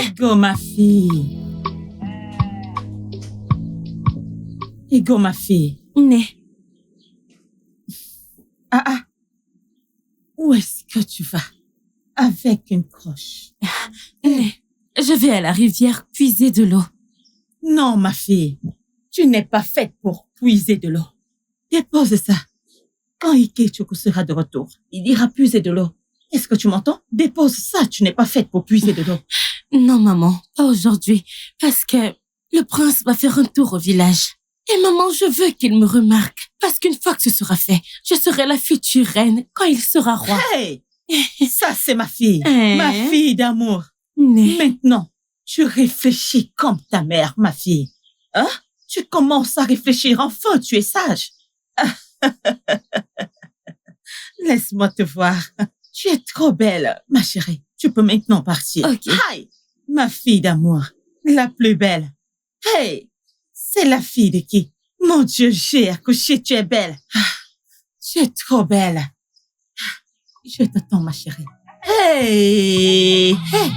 Ego, ma fille. Ego, ma fille. Où est-ce que tu vas? Avec une croche. Je vais à la rivière puiser de l'eau. Non, ma fille. Tu n'es pas faite pour puiser de l'eau. Dépose ça. Quand Ikechuku sera de retour, il ira puiser de l'eau. Est-ce que tu m'entends? Dépose ça. Tu n'es pas faite pour puiser de l'eau. Non, maman, pas aujourd'hui, parce que le prince va faire un tour au village. Et maman, je veux qu'il me remarque, parce qu'une fois que ce sera fait, je serai la future reine quand il sera roi. Hey! Ça, c'est ma fille. Ma fille d'amour. Né. Maintenant, tu réfléchis comme ta mère, ma fille. Hein? Tu commences à réfléchir. Enfin, tu es sage. Laisse-moi te voir. Tu es trop belle, ma chérie. Tu peux maintenant partir. Ok. Hi, ma fille d'amour, la plus belle. Hey, c'est la fille de qui? Mon Dieu, j'ai accouché, tu es belle. Tu es trop belle. Je t'attends, ma chérie. Hey, hey.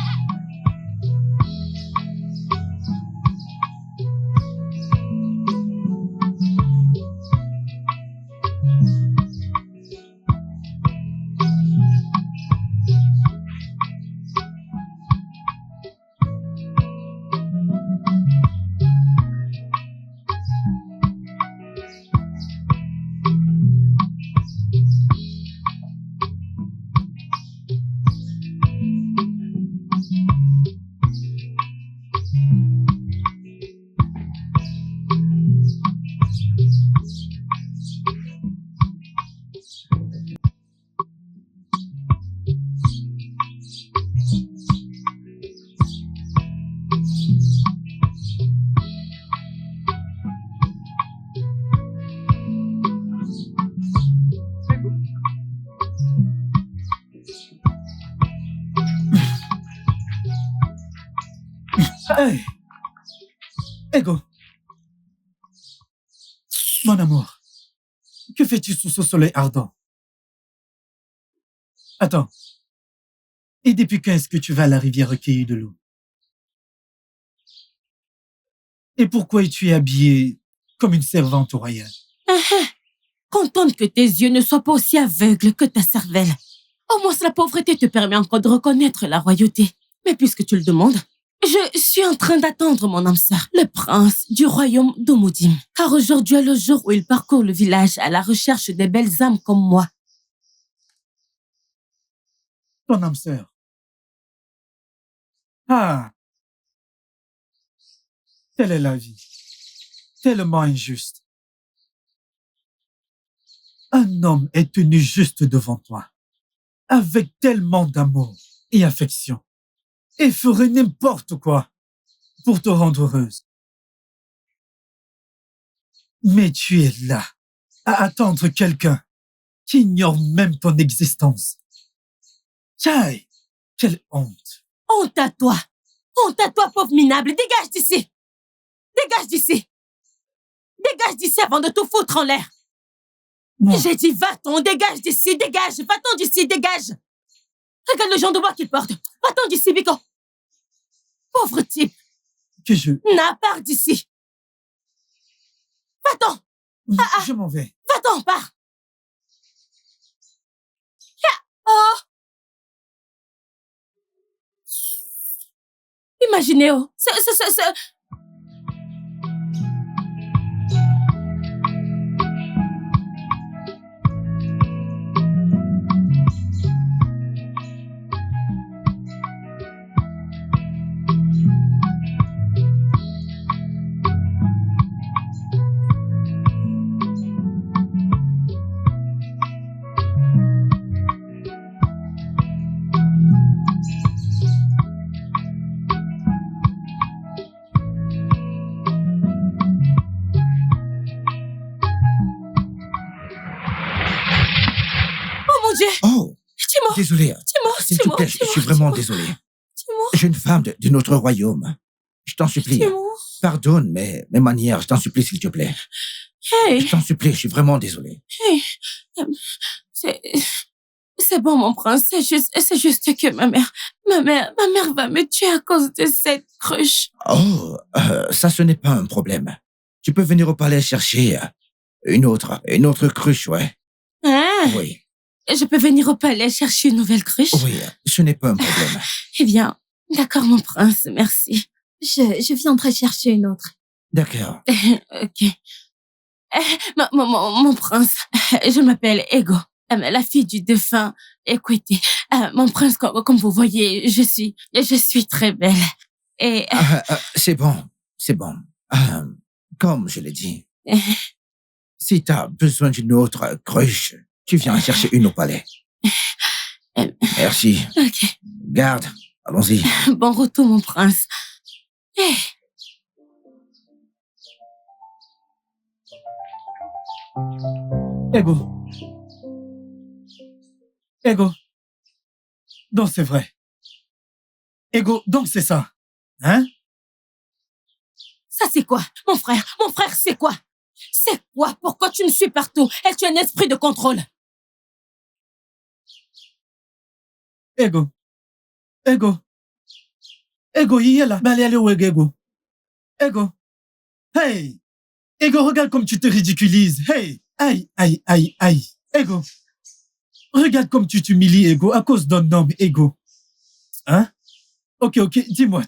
Hey! Ego! Mon amour, que fais-tu sous ce soleil ardent? Attends. Et depuis quand est-ce que tu vas à la rivière recueillir de l'eau? Et pourquoi es-tu habillée comme une servante au royal? Contente que tes yeux ne soient pas aussi aveugles que ta cervelle. Au moins, la pauvreté te permet encore de reconnaître la royauté. Mais puisque tu le demandes, Je suis en train d'attendre mon âme sœur, le prince du royaume d'Omoudim. Car aujourd'hui est le jour où il parcourt le village à la recherche des belles âmes comme moi. Ton âme sœur. Ah. Telle est la vie. Tellement injuste. Un homme est tenu juste devant toi, avec tellement d'amour et affection, et ferait n'importe quoi pour te rendre heureuse. Mais tu es là, à attendre quelqu'un qui ignore même ton existence. Tchaï, quelle honte. Honte à toi! Honte à toi, pauvre minable! Dégage d'ici! Dégage d'ici! Dégage d'ici avant de tout foutre en l'air! Non. J'ai dit, va-t'en, dégage d'ici, dégage! Va-t'en d'ici, dégage! Regarde le genre de bois qu'il porte! Va-t'en d'ici, Biko! Pauvre type! Que je... N'a part d'ici! Va-t'en! Je m'en vais. Va-t'en, pars! Oh! Imaginez, oh! C'est... Oh mon Dieu! Oh, Dis-moi! désolé. Dis-moi! S'il te Dis-moi! plaît, je suis vraiment désolé. Dis-moi! Jeune femme d'un autre royaume. Je t'en supplie. Dis-moi! Pardonne mes manières. Je t'en supplie, s'il te plaît. Hey! Je t'en supplie, je suis vraiment désolé. Hey! C'est bon, mon prince. C'est juste que ma mère va me tuer à cause de cette cruche. Oh, ça, ce n'est pas un problème. Tu peux venir au palais chercher une autre cruche, ouais. Hein? Oui, Je peux venir au palais chercher une nouvelle cruche? oui, ce n'est pas un problème. Eh bien, d'accord, mon prince, merci. Je viendrai chercher une autre. D'accord. Ok. Mon prince, je m'appelle Ego, la fille du défunt Equity. Mon prince, comme vous voyez, je suis très belle. Et C'est bon. Comme je l'ai dit, si tu as besoin d'une autre cruche, tu viens chercher une au palais. Merci. ok, Garde, allons-y. bon retour, mon prince. Eh, Ego. Ego. Donc c'est vrai. Ego, donc c'est ça. Hein? ça c'est quoi? Mon frère, c'est quoi? C'est quoi? Pourquoi tu me suis partout? Es-tu un esprit de contrôle? Ego. Ego. Ego, il est là. Mais allez où Ego? Ego. Hey. Ego, regarde comme tu te ridiculises. Hey. Aïe, aïe, aïe, aïe. Ego. Regarde comme tu t'humilies, Ego, à cause d'un homme, Ego. Hein? Ok, dis-moi.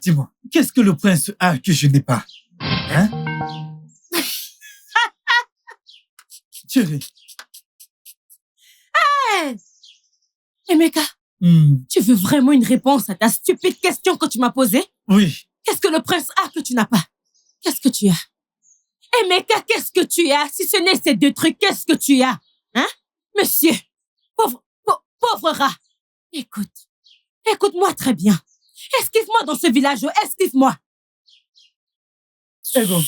Qu'est-ce que le prince a que je n'ai pas? Hein? Chérie. Hey! Emeka, tu veux vraiment une réponse à ta stupide question que tu m'as posée? Oui. Qu'est-ce que le prince a que tu n'as pas? Qu'est-ce que tu as? Emeka, qu'est-ce que tu as? Si ce n'est ces deux trucs, qu'est-ce que tu as? Hein? Monsieur, pauvre rat. Écoute-moi très bien. Esquive-moi dans ce village, esquive-moi. Ego.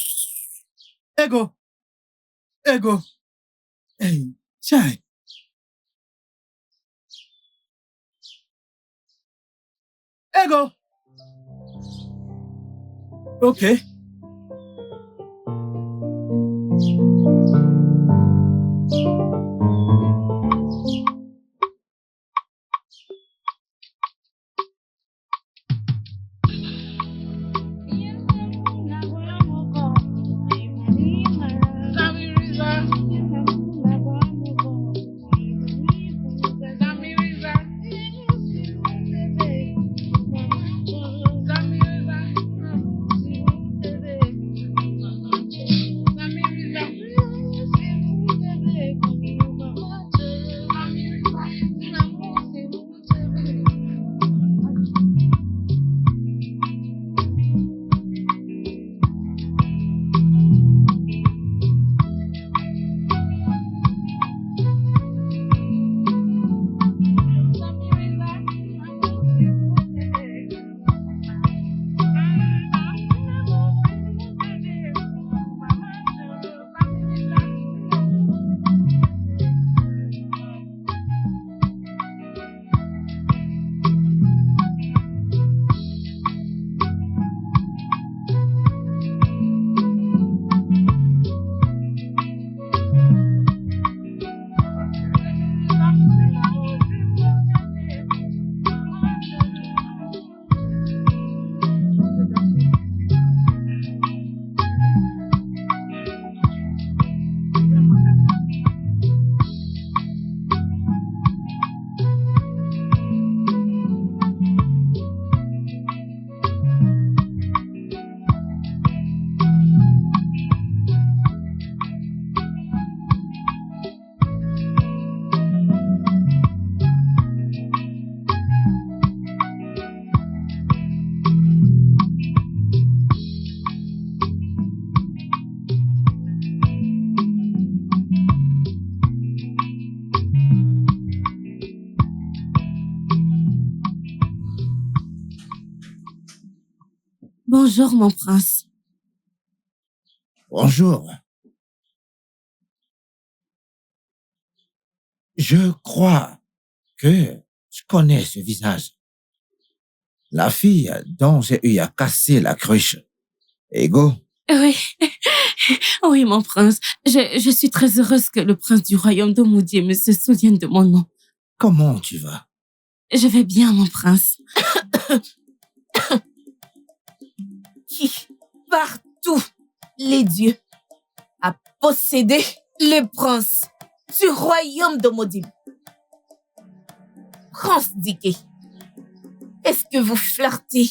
Hey, tiens. Ego. Ok. Bonjour, mon prince. Bonjour. Je crois que je connais ce visage. La fille dont j'ai eu à casser la cruche. Ego? Oui, oui, mon prince. Je suis très heureuse que le prince du royaume d'Omoudié me se souvienne de mon nom. Comment tu vas? Je vais bien, mon prince. Qui, partout, les dieux, a possédé le prince du royaume de Modim. Prince Diké, est-ce que vous flirtez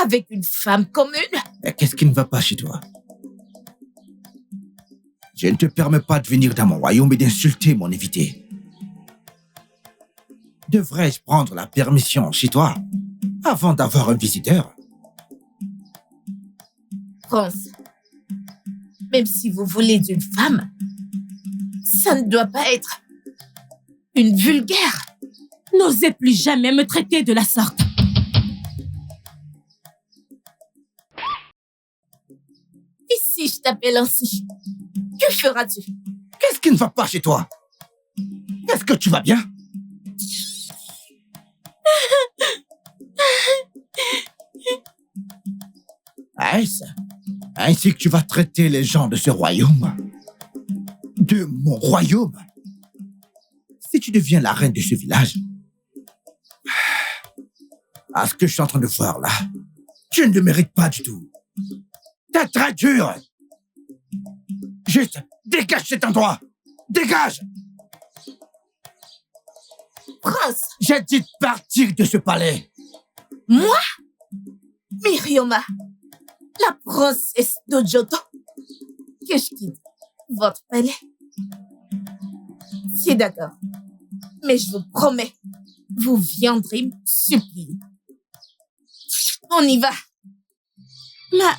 avec une femme commune? Mais qu'est-ce qui ne va pas chez toi? Je ne te permets pas de venir dans mon royaume et d'insulter mon invité. Devrais-je prendre la permission chez toi avant d'avoir un visiteur? Prince, même si vous voulez d'une femme, ça ne doit pas être une vulgaire. N'osez plus jamais me traiter de la sorte. Et si je t'appelle ainsi, que feras-tu? Qu'est-ce qui ne va pas chez toi? Est-ce que tu vas bien? Est-ce ainsi que tu vas traiter les gens de ce royaume? De mon royaume? Si tu deviens la reine de ce village, à ce que je suis en train de voir là, tu ne le mérites pas du tout. T'es très dur. Juste, dégage cet endroit. Dégage! Prince, J'ai dit de partir de ce palais. moi, Myrioma, la princesse d'Ojoto, que je quitte votre palais. C'est d'accord. Mais je vous promets, vous viendrez me supplier. On y va. Ma...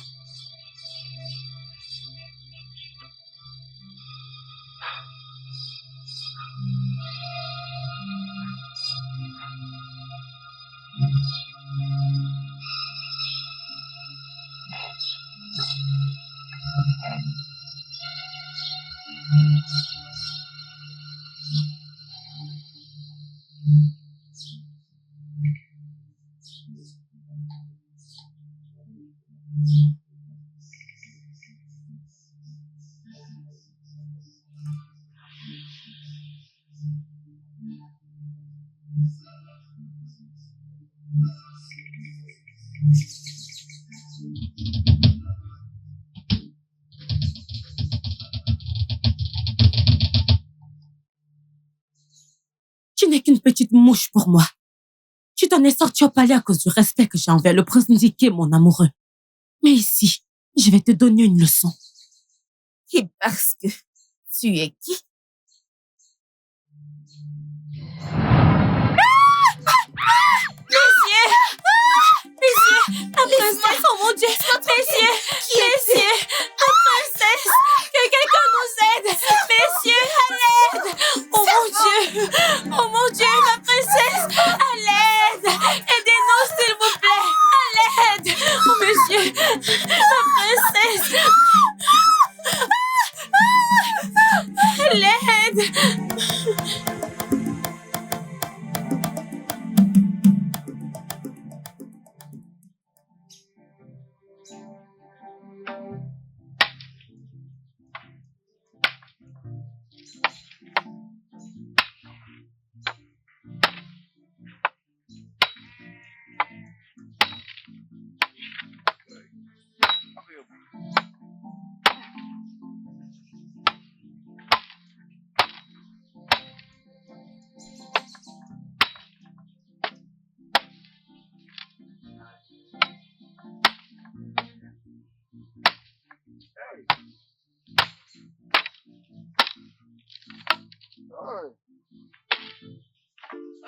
Tu n'es qu'une petite mouche pour moi. Tu t'en es sorti au palais à cause du respect que j'ai envers le prince Ndiké, mon amoureux. Mais ici, je vais te donner une leçon. Et parce que tu es qui? La princesse, oh mon Dieu! Messieurs! Messieurs! La princesse! Que quelqu'un nous aide! Messieurs, à l'aide! Oh mon Dieu! Oh mon Dieu, la princesse! À l'aide! Aidez-nous, s'il vous plaît! À l'aide! Oh monsieur! La princesse! À l'aide!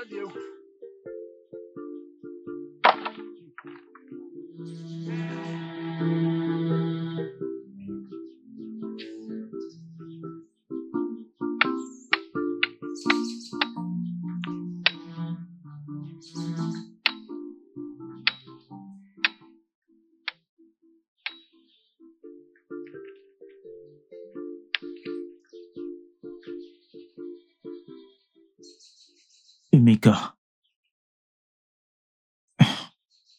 Adieu. Emeka,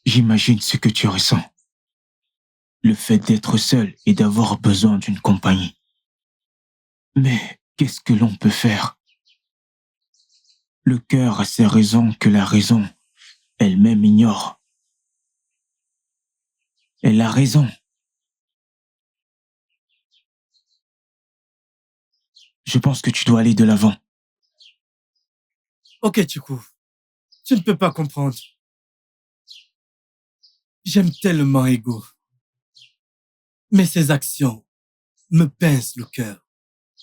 j'imagine ce que tu ressens. Le fait d'être seul et d'avoir besoin d'une compagnie. Mais qu'est-ce que l'on peut faire? Le cœur a ses raisons que la raison elle-même ignore. Elle a raison. Je pense que tu dois aller de l'avant. Ok, Chuku. Tu ne peux pas comprendre. J'aime tellement Ego. Mais ses actions me pincent le cœur,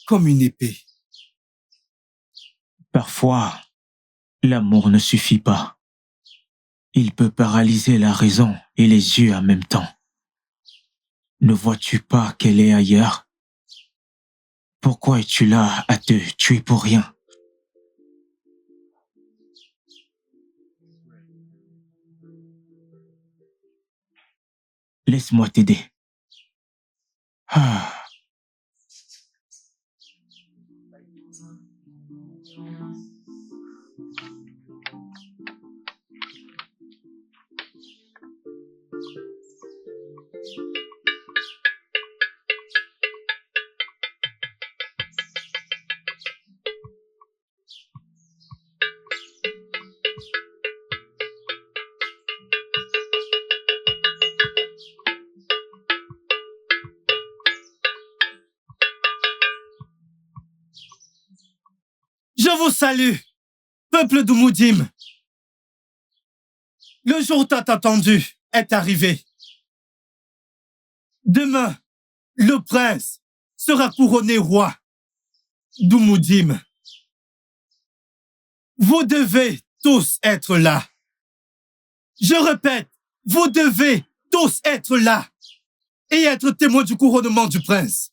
comme une épée. Parfois, l'amour ne suffit pas. Il peut paralyser la raison et les yeux en même temps. Ne vois-tu pas qu'elle est ailleurs? Pourquoi es-tu là à te tuer pour rien? Laisse-moi t'aider. Ah. Je vous salue, peuple d'Umudime. Le jour tant attendu est arrivé. Demain, le prince sera couronné roi d'Umudime. Vous devez tous être là. Je répète, vous devez tous être là et être témoins du couronnement du prince.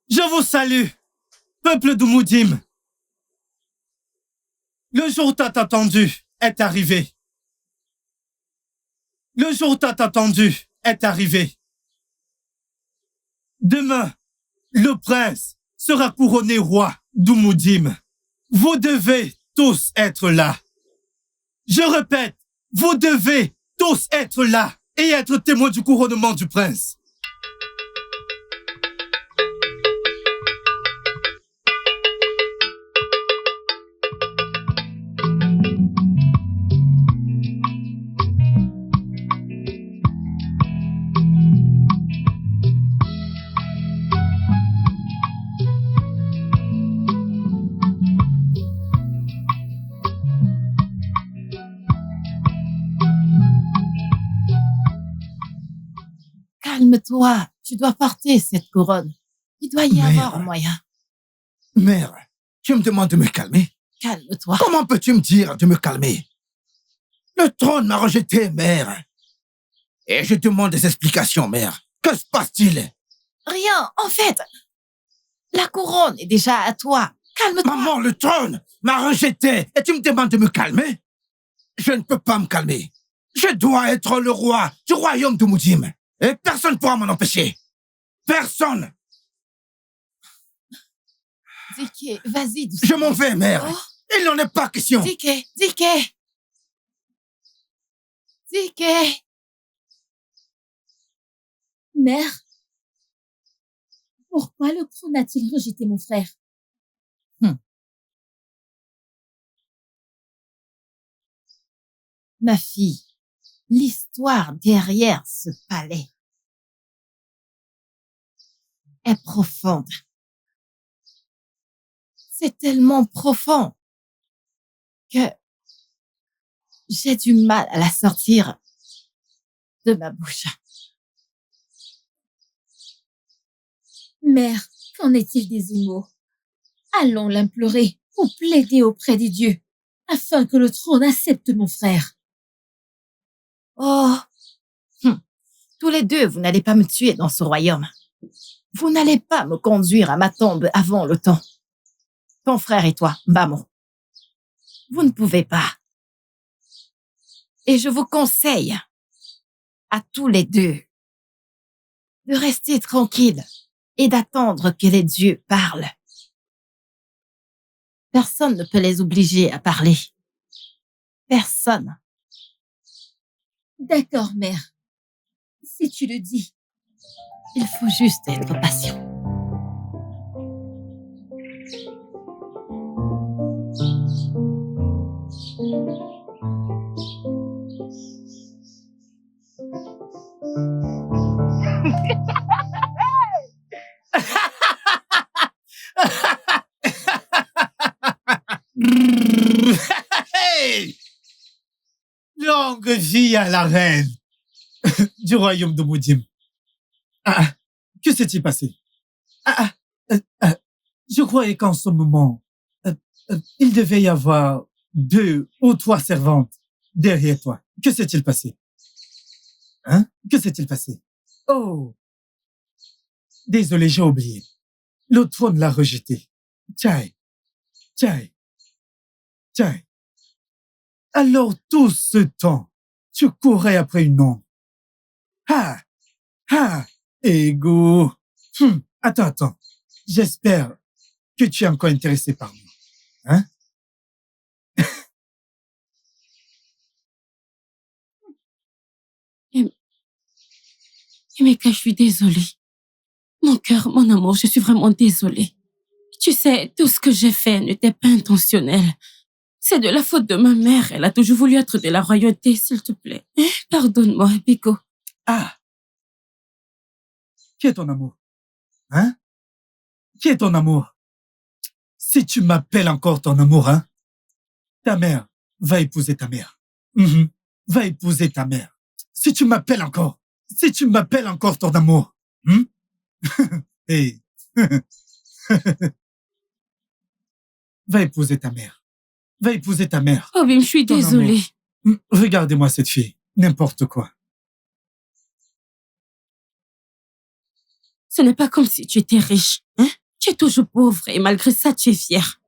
Je vous salue, peuple d'Umudime. Le jour tant attendu est arrivé. Le jour tant attendu est arrivé. Demain, le prince sera couronné roi d'Umudime. Vous devez tous être là. Je répète, vous devez tous être là et être témoins du couronnement du prince. Calme-toi, tu dois porter cette couronne. Il doit y Mère. avoir un moyen. Mère, tu me demandes de me calmer? Calme-toi. Comment peux-tu me dire de me calmer? Le trône m'a rejeté, mère. Et je demande des explications, mère. Que se passe-t-il? Rien, en fait. La couronne est déjà à toi. Calme-toi. Maman, le trône m'a rejeté et tu me demandes de me calmer? Je ne peux pas me calmer. Je dois être le roi du royaume d'Umudime. Et personne ne pourra m'en empêcher. Personne. Dike, vas-y doucement. Je m'en vais, mère. Oh. Il n'en est pas question. Dike. Mère, pourquoi le trône a-t-il rejeté mon frère? Ma fille, l'histoire derrière ce palais est profonde. C'est tellement profond que j'ai du mal à la sortir de ma bouche. Mère, qu'en est-il des émaux? Allons l'implorer ou plaider auprès des dieux, afin que le trône accepte mon frère. Oh, tous les deux, vous n'allez pas me tuer dans ce royaume. Vous n'allez pas me conduire à ma tombe avant le temps. Ton frère et toi, Mbamo, vous ne pouvez pas. Et je vous conseille, à tous les deux, de rester tranquille et d'attendre que les dieux parlent. Personne ne peut les obliger à parler. Personne. D'accord, mère. Si tu le dis. Il faut juste être patient. Hey! Longue vie à la reine du royaume de Moudim. Que s'est-il passé? Je croyais qu'en ce moment, il devait y avoir 2 ou 3 servantes derrière toi. Que s'est-il passé? Que s'est-il passé? Oh! Désolé, j'ai oublié. Le trône l'a rejeté. Tchai. Alors tout ce temps, tu courais après une ombre. Ego. Attends. J'espère que tu es encore intéressé par moi. Emeka, je suis désolée. Mon cœur, mon amour, je suis vraiment désolée. Tu sais, tout ce que j'ai fait n'était pas intentionnel. C'est de la faute de ma mère. Elle a toujours voulu être de la royauté, s'il te plaît. Pardonne-moi, Biko. Qui est ton amour? Qui est ton amour? Si tu m'appelles encore ton amour, ta mère va épouser ta mère. Va épouser ta mère. Si tu m'appelles encore ton amour. Hey. Va épouser ta mère. Oh, Bim, je suis désolée. Regardez-moi cette fille. N'importe quoi. Ce n'est pas comme si tu étais riche, Tu es toujours pauvre et malgré ça, tu es fière.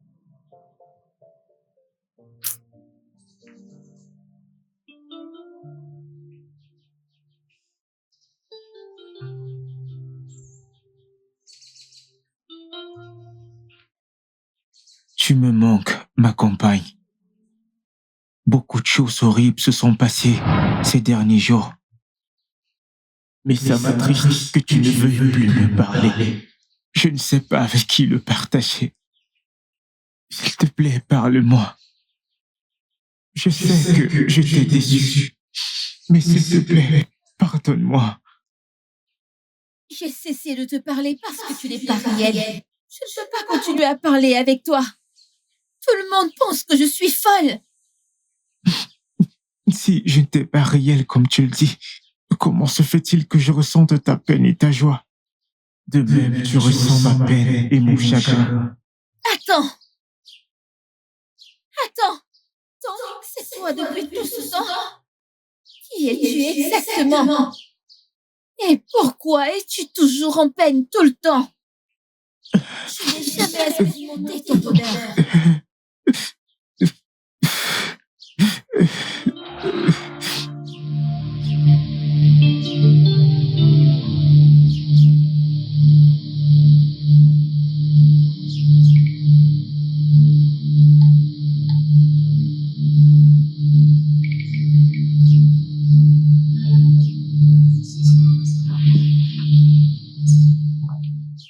Tu me manques, ma compagne. Beaucoup de choses horribles se sont passées ces derniers jours. Mais ça m'attriste que tu ne veuilles plus me parler. Je ne sais pas avec qui le partager. S'il te plaît, parle-moi. Je sais que je t'ai déçu. Mais s'il te plaît, pardonne-moi. J'ai cessé de te parler parce que tu n'es pas réel. Je ne peux pas continuer à parler avec toi. Tout le monde pense que je suis folle. Si je n'étais pas réel comme tu le dis, comment se fait-il que je ressente ta peine et ta joie? De même, tu ressens ma peine et mon chagrin. Attends. Donc, c'est toi depuis tout ce temps? Qui es-tu exactement? Et pourquoi es-tu toujours en peine tout le temps? Je n'ai jamais expérimenté ton bonheur.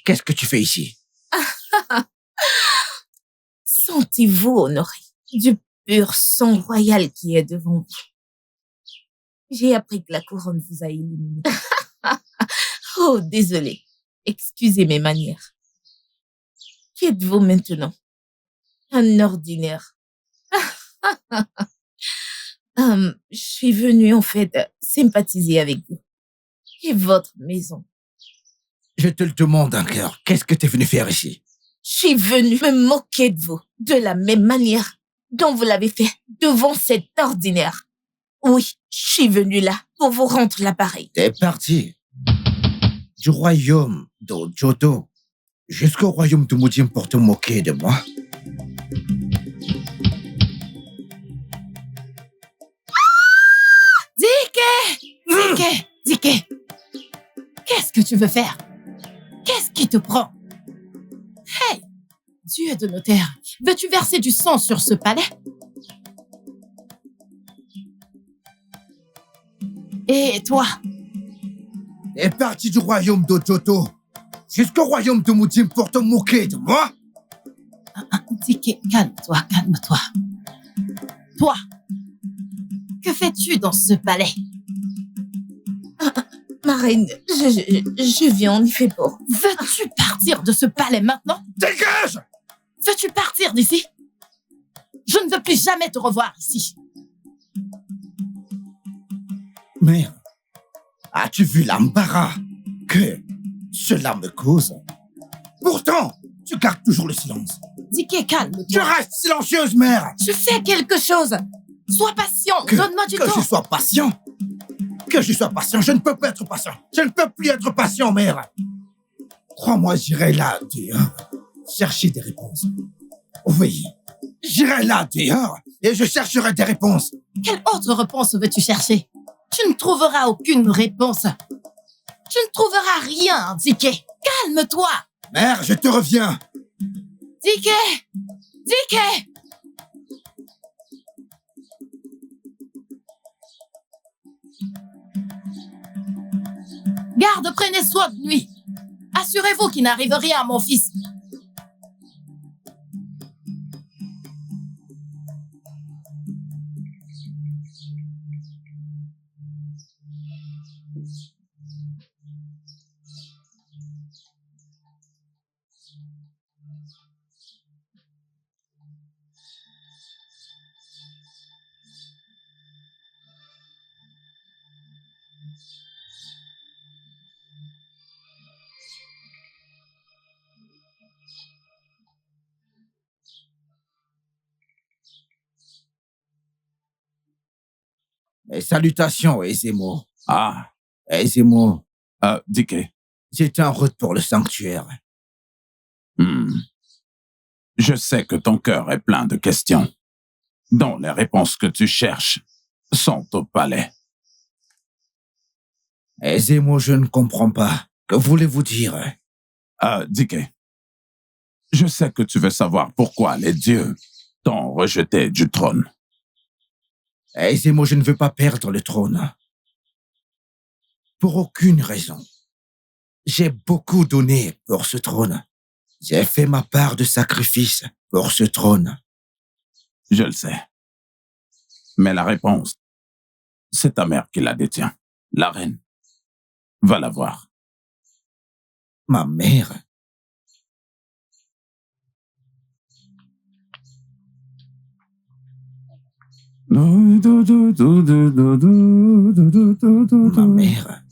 Qu'est-ce que tu fais ici? Sentez-vous honoré du pur sang royal qui est devant vous. J'ai appris que la couronne vous a éliminé. Oh, désolé. Excusez mes manières. Qui êtes-vous maintenant? Un ordinaire. Je suis venue, en fait, sympathiser avec vous. Et votre maison. Je te le demande encore. Qu'est-ce que t'es venu faire ici? Je suis venue me moquer de vous, de la même manière dont vous l'avez fait devant cet ordinaire. Oui, je suis venue là pour vous rendre l'appareil. T'es parti du royaume d'Ojoto jusqu'au royaume de Mudim pour te moquer de moi. Zike! Qu'est-ce que tu veux faire? Qu'est-ce qui te prend? Hey, Dieu de notaire, veux-tu verser du sang sur ce palais? Et toi? T'es parti du royaume d'Ojoto jusqu'au royaume de Mudim pour te moquer de moi? Zike, calme-toi. Toi, que fais-tu dans ce palais? Ma reine, je viens en effet pour... Veux-tu partir de ce palais maintenant? Dégage! Veux-tu partir d'ici? Je ne veux plus jamais te revoir ici. Mère, as-tu vu l'embarras que cela me cause? Pourtant, tu gardes toujours le silence. Zike, calme-toi. Tu restes silencieuse, mère. Je fais quelque chose. Sois patient. Donne-moi du temps. Que je sois patient? Que je sois patient, je ne peux pas être patient. Je ne peux plus être patient, mère. Crois-moi, j'irai là, dehors, chercher des réponses. Oui, j'irai là, dehors, et je chercherai des réponses. Quelle autre réponse veux-tu chercher? Tu ne trouveras aucune réponse. Tu ne trouveras rien, Zike. Calme-toi. Mère, je te reviens. Zike! Garde, prenez soin de lui. Assurez-vous qu'il n'arrive rien à mon fils. Et salutations, Ezemo. Ah, Ezemo, Dike. j'étais en route pour le sanctuaire. Je sais que ton cœur est plein de questions, dont les réponses que tu cherches sont au palais. Ezemo, je ne comprends pas. Que voulez-vous dire? Dike, je sais que tu veux savoir pourquoi les dieux t'ont rejeté du trône. Ezemo, je ne veux pas perdre le trône. Pour aucune raison. J'ai beaucoup donné pour ce trône. J'ai fait ma part de sacrifice pour ce trône. Je le sais. Mais la réponse, c'est ta mère qui la détient. La reine. Va la voir. Ma mère? Ma mère?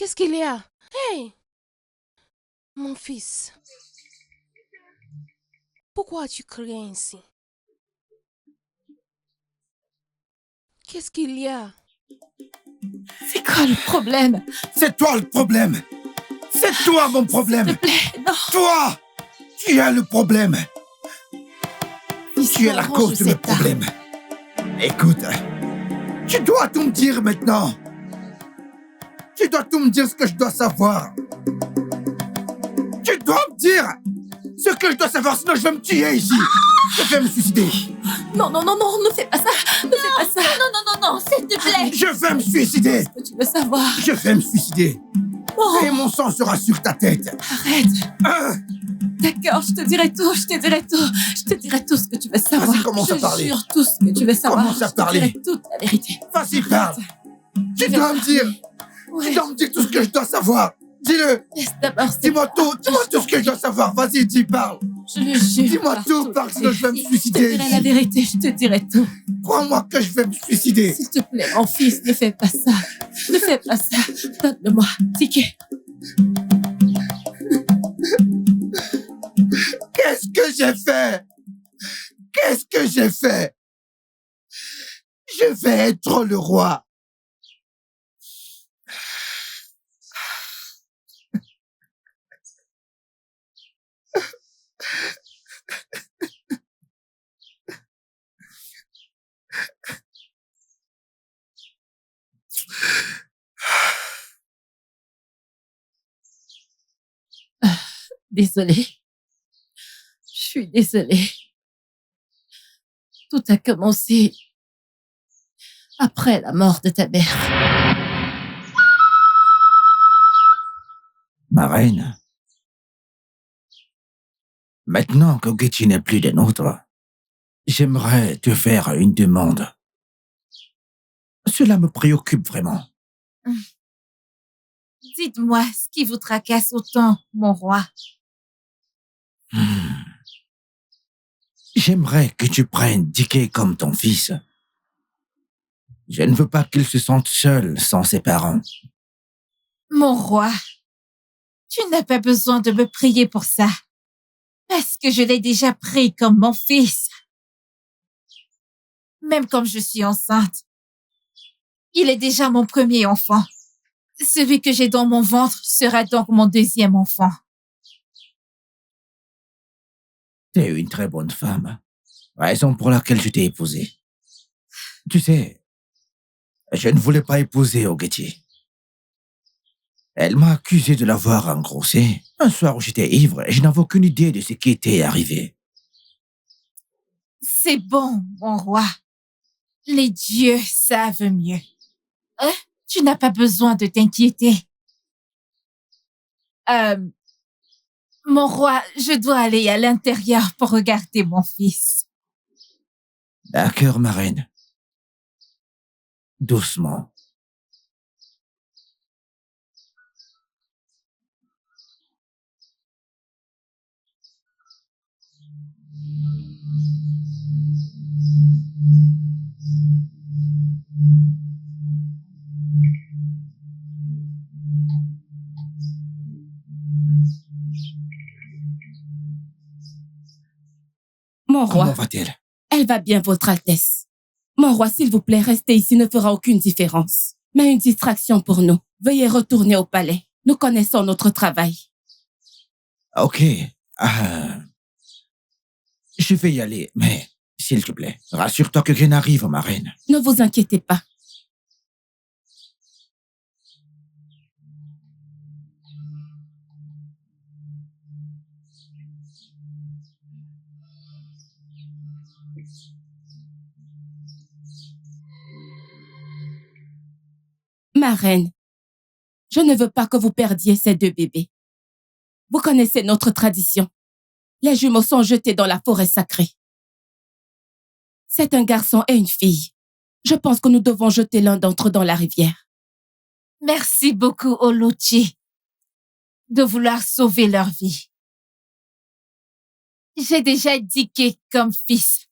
Qu'est-ce qu'il y a? Hey! Mon fils. Pourquoi tu cries ainsi? Qu'est-ce qu'il y a? C'est quoi le problème? C'est toi le problème. C'est toi mon problème. S'il te plaît, non. Toi, tu es le problème. Tu es la cause de mes problèmes. Écoute, tu dois tout me dire maintenant. Tu dois tout me dire ce que je dois savoir. Tu dois me dire ce que je dois savoir, sinon je vais me tuer ici. Je vais me suicider. Non, non, non, non, ne fais pas ça. Ne fais pas ça. Non, non, non, non, s'il te plaît. Je vais me suicider. Qu'est-ce que tu veux savoir? Je vais me suicider. Oh. Et mon sang sera sur ta tête. Arrête. D'accord, je te dirai tout, je te dirai tout. Je te dirai tout ce que tu veux savoir. Vas-y, commence à parler. Je jure tout ce que tu veux savoir. Commence à parler. Je te dirai toute la vérité. Vas-y, parle. Tu dois me dire. Ouais. Tu dois me dire tout ce que je dois savoir. Dis-le. Laisse d'abord. Dis-moi tout ce que je dois savoir. Vas-y, dis, parle. Je le jure. Dis-moi tout, parle, sinon je vais me suicider. Je te dirai la vérité, je te dirai tout. Crois-moi que je vais me suicider. S'il te plaît, mon fils, ne fais pas ça. Ne fais pas ça. Donne-le-moi, Ticket. Qu'est-ce que j'ai fait? Qu'est-ce que j'ai fait? Je vais être le roi. Désolée. Je suis désolée. Tout a commencé après la mort de ta mère. Ma reine, maintenant que Getty n'est plus des nôtres, j'aimerais te faire une demande. Cela me préoccupe vraiment. Dites-moi ce qui vous tracasse autant, mon roi. J'aimerais que tu prennes Dickey comme ton fils. Je ne veux pas qu'il se sente seul sans ses parents. Mon roi, tu n'as pas besoin de me prier pour ça, parce que je l'ai déjà pris comme mon fils. Même comme je suis enceinte, il est déjà mon premier enfant. Celui que j'ai dans mon ventre sera donc mon deuxième enfant. T'es une très bonne femme, raison pour laquelle je t'ai épousée. Tu sais, je ne voulais pas épouser Ogechi. Elle m'a accusé de l'avoir engrossée un soir où j'étais ivre et je n'avais aucune idée de ce qui était arrivé. C'est bon, mon roi. Les dieux savent mieux. Tu n'as pas besoin de t'inquiéter. Mon roi, je dois aller à l'intérieur pour regarder mon fils. D'accord, ma reine. Doucement. Mon roi. Comment va-t-elle? Elle va bien, votre Altesse. Mon roi, s'il vous plaît, rester ici ne fera aucune différence. Mais une distraction pour nous. Veuillez retourner au palais. Nous connaissons notre travail. Ok. Je vais y aller, mais s'il te plaît, rassure-toi que rien n'arrive, ma reine. Ne vous inquiétez pas. Ma reine, je ne veux pas que vous perdiez ces deux bébés. Vous connaissez notre tradition. Les jumeaux sont jetés dans la forêt sacrée. C'est un garçon et une fille. Je pense que nous devons jeter l'un d'entre eux dans la rivière. Merci beaucoup, Oluchi, de vouloir sauver leur vie. J'ai déjà Dickey comme fils.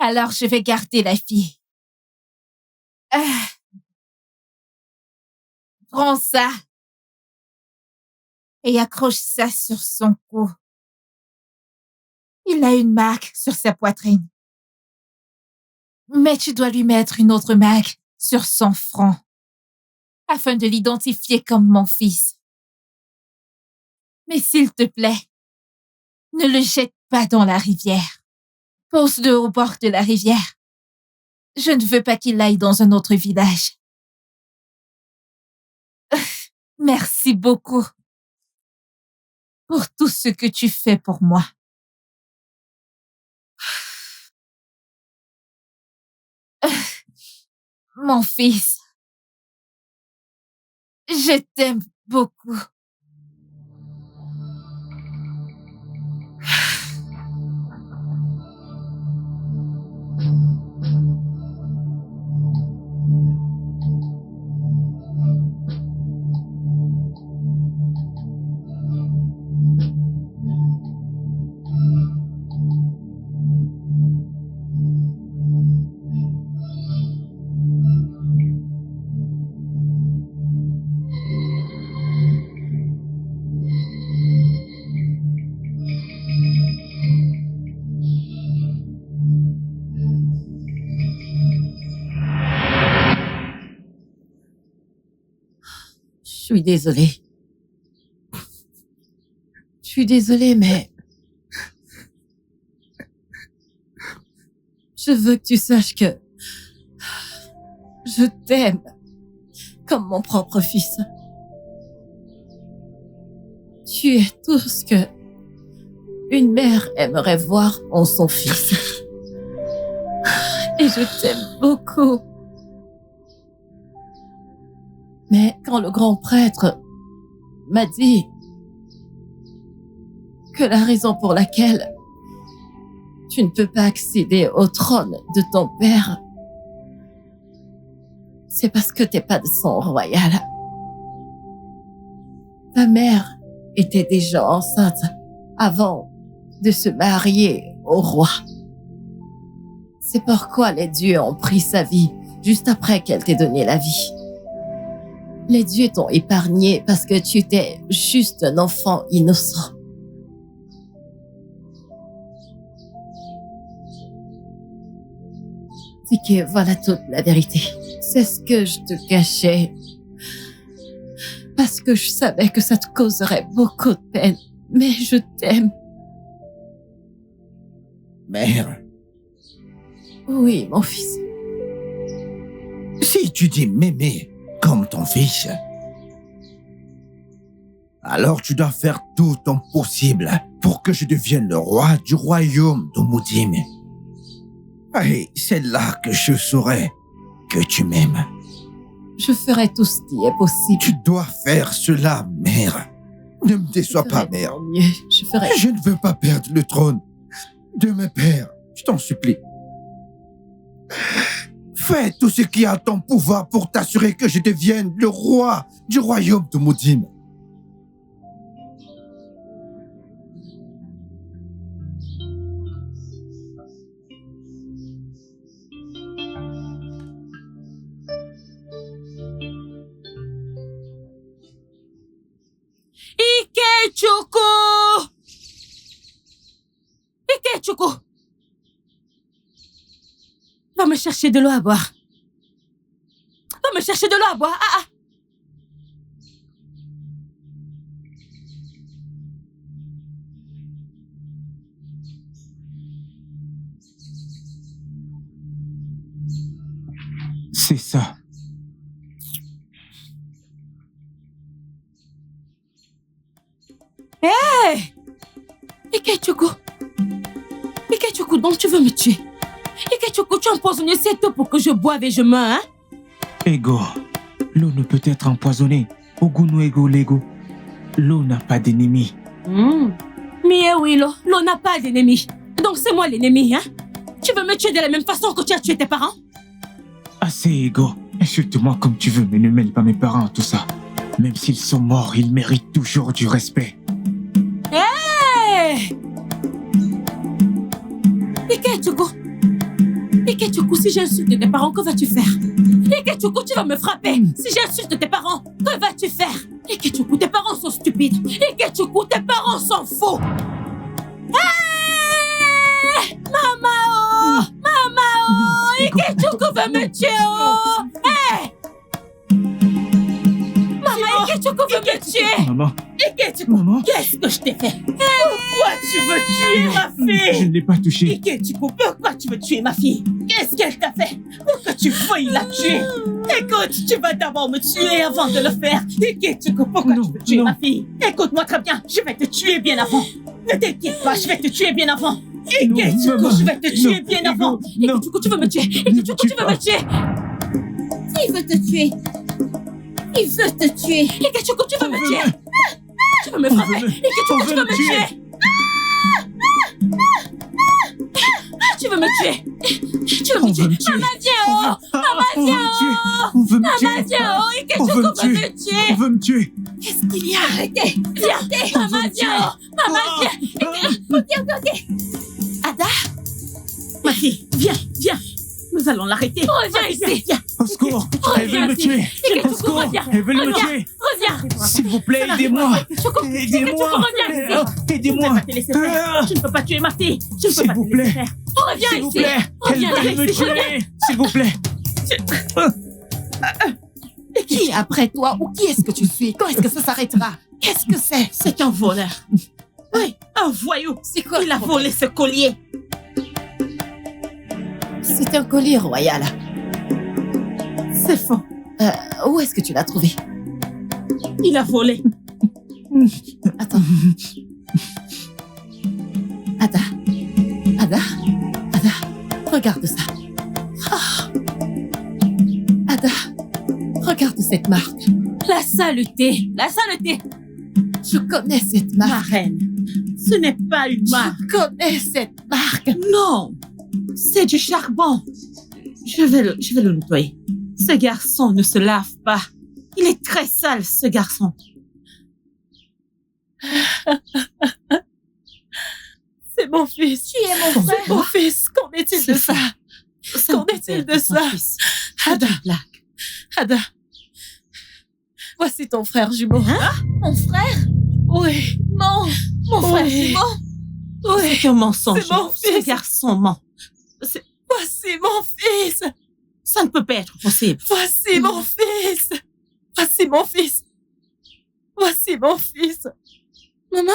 Alors je vais garder la fille. Prends ça et accroche ça sur son cou. Il a une marque sur sa poitrine. Mais tu dois lui mettre une autre marque sur son front afin de l'identifier comme mon fils. Mais s'il te plaît, ne le jette pas dans la rivière. Pose-le au bord de la rivière. Je ne veux pas qu'il aille dans un autre village. Merci beaucoup pour tout ce que tu fais pour moi. Mon fils, je t'aime beaucoup. Je suis désolée. Je suis désolée, mais je veux que tu saches que je t'aime comme mon propre fils. Tu es tout ce que une mère aimerait voir en son fils. Et je t'aime beaucoup. Mais quand le grand prêtre m'a dit que la raison pour laquelle tu ne peux pas accéder au trône de ton père, c'est parce que t'es pas de sang royal. Ta mère était déjà enceinte avant de se marier au roi. C'est pourquoi les dieux ont pris sa vie juste après qu'elle t'ait donné la vie. Les dieux t'ont épargné parce que tu étais juste un enfant innocent. C'est que voilà toute la vérité. C'est ce que je te cachais. Parce que je savais que ça te causerait beaucoup de peine. Mais je t'aime. Mère, Oui, mon fils. si tu dis m'aimer comme ton fils, alors tu dois faire tout ton possible pour que je devienne le roi du royaume de Moudim. Et c'est là que je saurai que tu m'aimes. Je ferai tout ce qui est possible. Tu dois faire cela, mère. Ne me déçois pas, mère. Mieux. Je ferai. Je ne veux pas perdre le trône de mes pères. Je t'en supplie. Fais tout ce qui est en ton pouvoir pour t'assurer que je devienne le roi du royaume de Moudim. Ikechukwu! Ikechukwu! Va me chercher de l'eau à boire. Va me chercher de l'eau à boire. Ah, ah. C'est ça. Hé! Ikechukwu! Ikechukwu, donc tu veux me tuer? Ikechukwu, tu empoisonnes cette eau pour que je boive et je meurs, hein? Ego, l'eau ne peut être empoisonnée. Ogunu ego lego. L'eau n'a pas d'ennemi. Mais oui, l'eau n'a pas d'ennemi. Donc c'est moi l'ennemi, hein? Tu veux me tuer de la même façon que tu as tué tes parents? Assez, Ego. Insulte-moi comme tu veux, mais ne mêle pas mes parents à tout ça. Même s'ils sont morts, ils méritent toujours du respect. Hé! Ikechukwu! Ikechukwu, si j'insulte tes parents, que vas-tu faire? Ikechukwu, tu vas me frapper si j'insulte tes parents! Que vas-tu faire? Ikechukwu, tes parents sont stupides. Ikechukwu, tes parents sont fous. Hey! Maman! Maman! Ikechukwu veut me tuer! Oh! Hey! Maman, Ikechukwu veut me tuer! Maman. Ikechukwu, Maman. qu'est-ce que je t'ai fait? Pourquoi tu veux tuer ma fille? Je ne l'ai pas touchée. Ikechukwu, pourquoi tu veux tuer ma fille? Qu'est-ce qu'elle t'a fait? Pour que tu veuilles la tuer? Écoute, tu vas d'abord me tuer avant de le faire. Ikechukwu, pourquoi tu veux tuer ma fille? Écoute-moi très bien, je vais te tuer bien avant. Ne t'inquiète pas, je vais te tuer bien avant. Ikechukwu, je vais te tuer bien avant. Ikechukwu, tu veux me tuer? Ikechukwu, tu veux me tuer? Il veut te tuer. Il veut te tuer. Ikechukwu, tu veux me tuer? Tu veux me frapper? Ikechukwu, tu veux me tuer? Tu veux me tuer? Tu veux me tuer? Maman, viens, oh! Maman, viens, oh! On veut me Maman, tuer. viens, oh! Ikechukwu On veut me veut me tuer. tuer! On veut me tuer. Qu'est-ce qu'il y a? Arrêtez! Viens! Maman, viens, oh! Maman, viens! Ada? Ma fille, viens, viens. Nous allons l'arrêter. Reviens ici! Viens. Au secours. Elle veut me tuer. Au Ikechukwu, secours. reviens! Elle veut me tuer. Reviens! S'il vous plaît, aidez-moi. Ikechukwu, Aidez-moi. reviens ici! Je ne Aidez-moi. peux pas te laisser faire. Je ne peux pas tuer ma fille. Je ne peux S'il pas vous te laisser plaît. faire. Reviens S'il vous ici! plaît. Elle Reviens veut me ici! Reviens! tuer. S'il vous plaît. Qui est après toi ou qui est-ce que tu suis? Quand est-ce que ça s'arrêtera? Qu'est-ce que c'est? C'est un voleur. Oui, un voyou. C'est quoi? Il a volé ce collier. C'est un collier royal. C'est faux. Où est-ce que tu l'as trouvé? Il a volé. Attends. Ada. Ada. Ada. Regarde ça. Ah. Ada. Regarde cette marque. La saleté! La saleté! Je connais cette Ma marque. reine, ce n'est pas une marque. Je connais cette marque. Non, c'est du charbon. Je vais le nettoyer. Ce garçon ne se lave pas. Il est très sale, ce garçon. C'est mon fils. Tu es mon frère. C'est mon fils. Qu'en est-il de ça? Qu'en est-il de ça? Ada. Ada. Voici ton frère jumeau. Mon frère? Oui. Non. Mon frère jumeau? Oui. C'est un mensonge. C'est mon fils. Ce garçon ment. Voici mon fils. Ça ne peut pas être possible. Voici mon fils. Voici mon fils. Voici mon fils. Maman?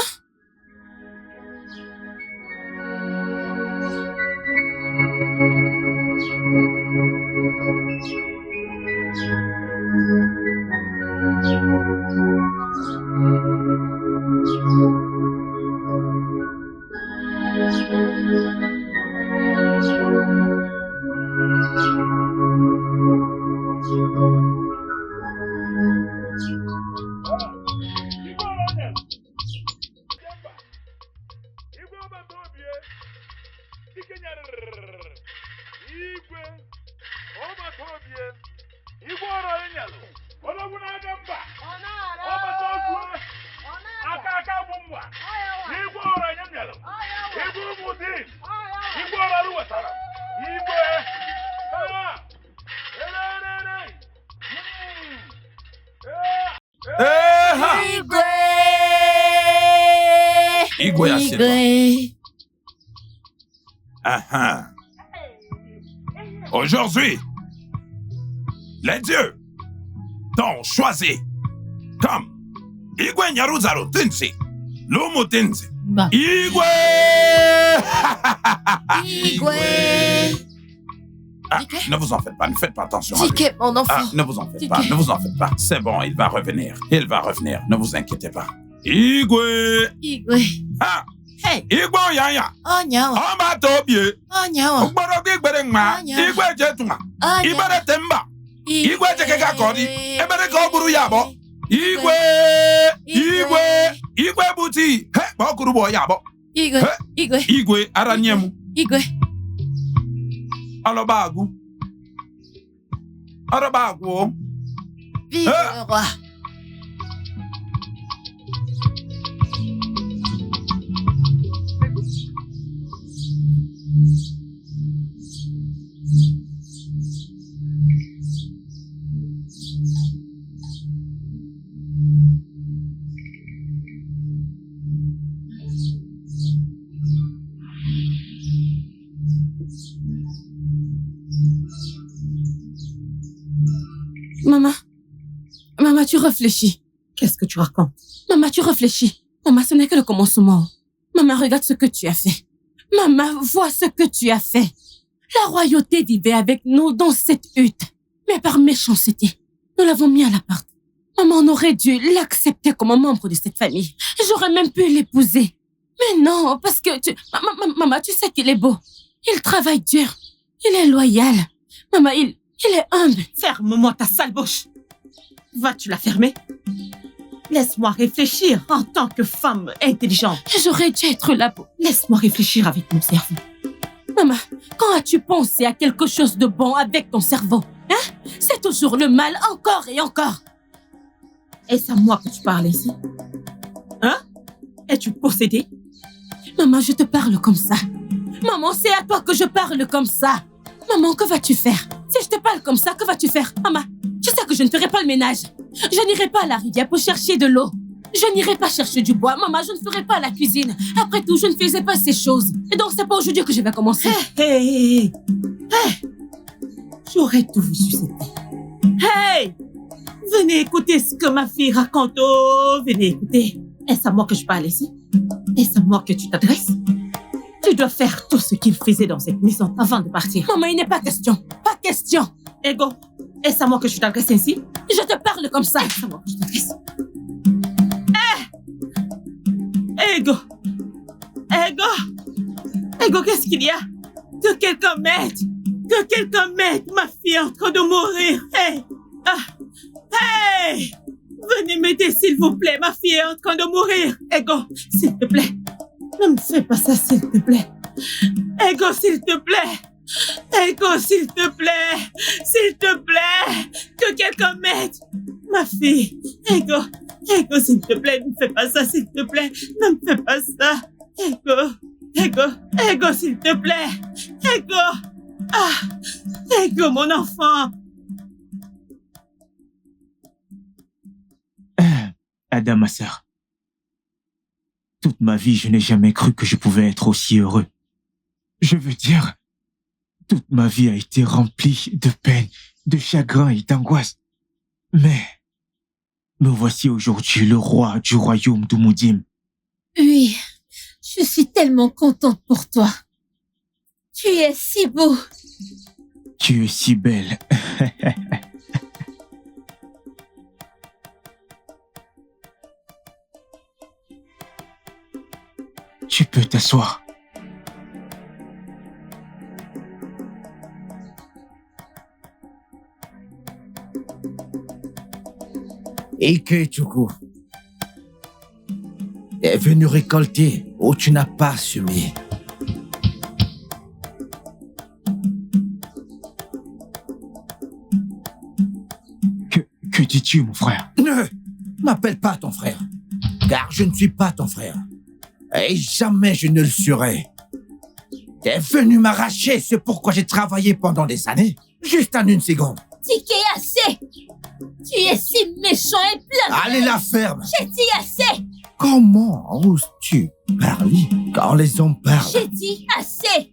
Igwe assieds-toi. Igwe. Ah, ah. Aujourd'hui, les dieux t'ont choisi comme Igwe Nyaruzaro Tinsi, Lumu Tinsi. Bah. Igwe! Igwe. Ah, Dike? ne vous en faites pas, ne faites pas attention à lui. Dike, mon enfant. Ah, ne vous en faites Dike. pas, ne vous en faites pas. C'est bon, il va revenir. Il va revenir, ne vous inquiétez pas. Igwe! Igwe. Ah! Hey. Igwe Yaya! Onya. Ọba Tobie! Onya. Ogborogo Igbere Mma! Anya. Igwe Jetuma! Onya. Ibere Temba! Igwe Jekeka Kodi! Ebere ka ọ bụrụ ya abụọ! Igwe! Igwe! Igwe Buti! He! Ka ọ kụrụ bụ ya abụọ! Igwe. He! Igwe. Igwe aranye m! Igwe. Alọba agụ! Alọba agụ o! Vive le roi. Maman. Maman, tu réfléchis. Qu'est-ce que tu racontes? Maman, tu réfléchis. Maman, ce n'est que le commencement. Maman, regarde ce que tu as fait. Maman, vois ce que tu as fait. La royauté vivait avec nous dans cette hutte. Mais par méchanceté, nous l'avons mis à la porte. Maman, on aurait dû l'accepter comme un membre de cette famille. J'aurais même pu l'épouser. Mais non, parce que Maman, tu sais qu'il est beau. Il travaille dur. Il est loyal. Maman, il est humble. Ferme-moi ta sale bouche. Vas-tu la fermer? Laisse-moi réfléchir en tant que femme intelligente. J'aurais dû être là pour... Laisse-moi réfléchir avec mon cerveau. Maman, quand as-tu pensé à quelque chose de bon avec ton cerveau? Hein? C'est toujours le mal, encore et encore. Est-ce à moi que tu parles ici? Hein? Es-tu possédée? Maman, je te parle comme ça. Maman, c'est à toi que je parle comme ça. Maman, que vas-tu faire? Si je te parle comme ça, que vas-tu faire? Maman, tu sais que je ne ferai pas le ménage. Je n'irai pas à la rivière pour chercher de l'eau. Je n'irai pas chercher du bois. Maman, je ne ferai pas la cuisine. Après tout, je ne faisais pas ces choses. Et donc, c'est pas aujourd'hui que je vais commencer. Hey! J'aurais tout vu susciter. Hey! Venez écouter ce que ma fille raconte. Oh, venez écouter. Est-ce à moi que je parle ici? Est-ce à moi que tu t'adresses? Tu dois faire tout ce qu'il faisait dans cette maison avant de partir. Maman, il n'est pas question. Pas question. Ego, est-ce à moi que tu t'adresses ainsi? Je te parle comme ça. Est-ce à moi que je t'adresse? Ego! Ego, qu'est-ce qu'il y a? Que quelqu'un m'aide! Que quelqu'un m'aide! Ma fille est en train de mourir! Hey! Hey! Venez m'aider, s'il vous plaît! Ma fille est en train de mourir! Ego, s'il te plaît! Ne me fais pas ça, s'il te plaît! Ego, s'il te plaît! Ego, s'il te plaît! S'il te plaît! Que quelqu'un m'aide! Ma fille! Ego, s'il te plaît, ne me fais pas ça, s'il te plaît! Ne me fais pas ça! Ego, s'il te plaît! Ego, mon enfant! Ada, ma sœur. Toute ma vie, je n'ai jamais cru que je pouvais être aussi heureux. Je veux dire, toute ma vie a été remplie de peine, de chagrin et d'angoisse. Mais me voici aujourd'hui le roi du royaume d'Umudim. Oui, je suis tellement contente pour toi. Tu es si beau. Tu es si belle. Tu peux t'asseoir. Ikechukwu est venu récolter où tu n'as pas semé. Que dis-tu, mon frère? Ne m'appelle pas ton frère, car je ne suis pas ton frère. Et jamais je ne le serai. T'es venu m'arracher, c'est pourquoi j'ai travaillé pendant des années, juste en une seconde. Tike assez. Tu es si méchant et plein. Allez la ferme. J'ai dit assez. Comment oses-tu parler quand les hommes parlent? J'ai dit assez.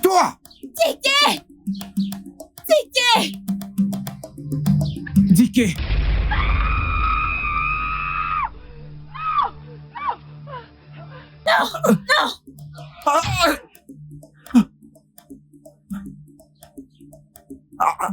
Toi! Tike! Dike! Non! Ah!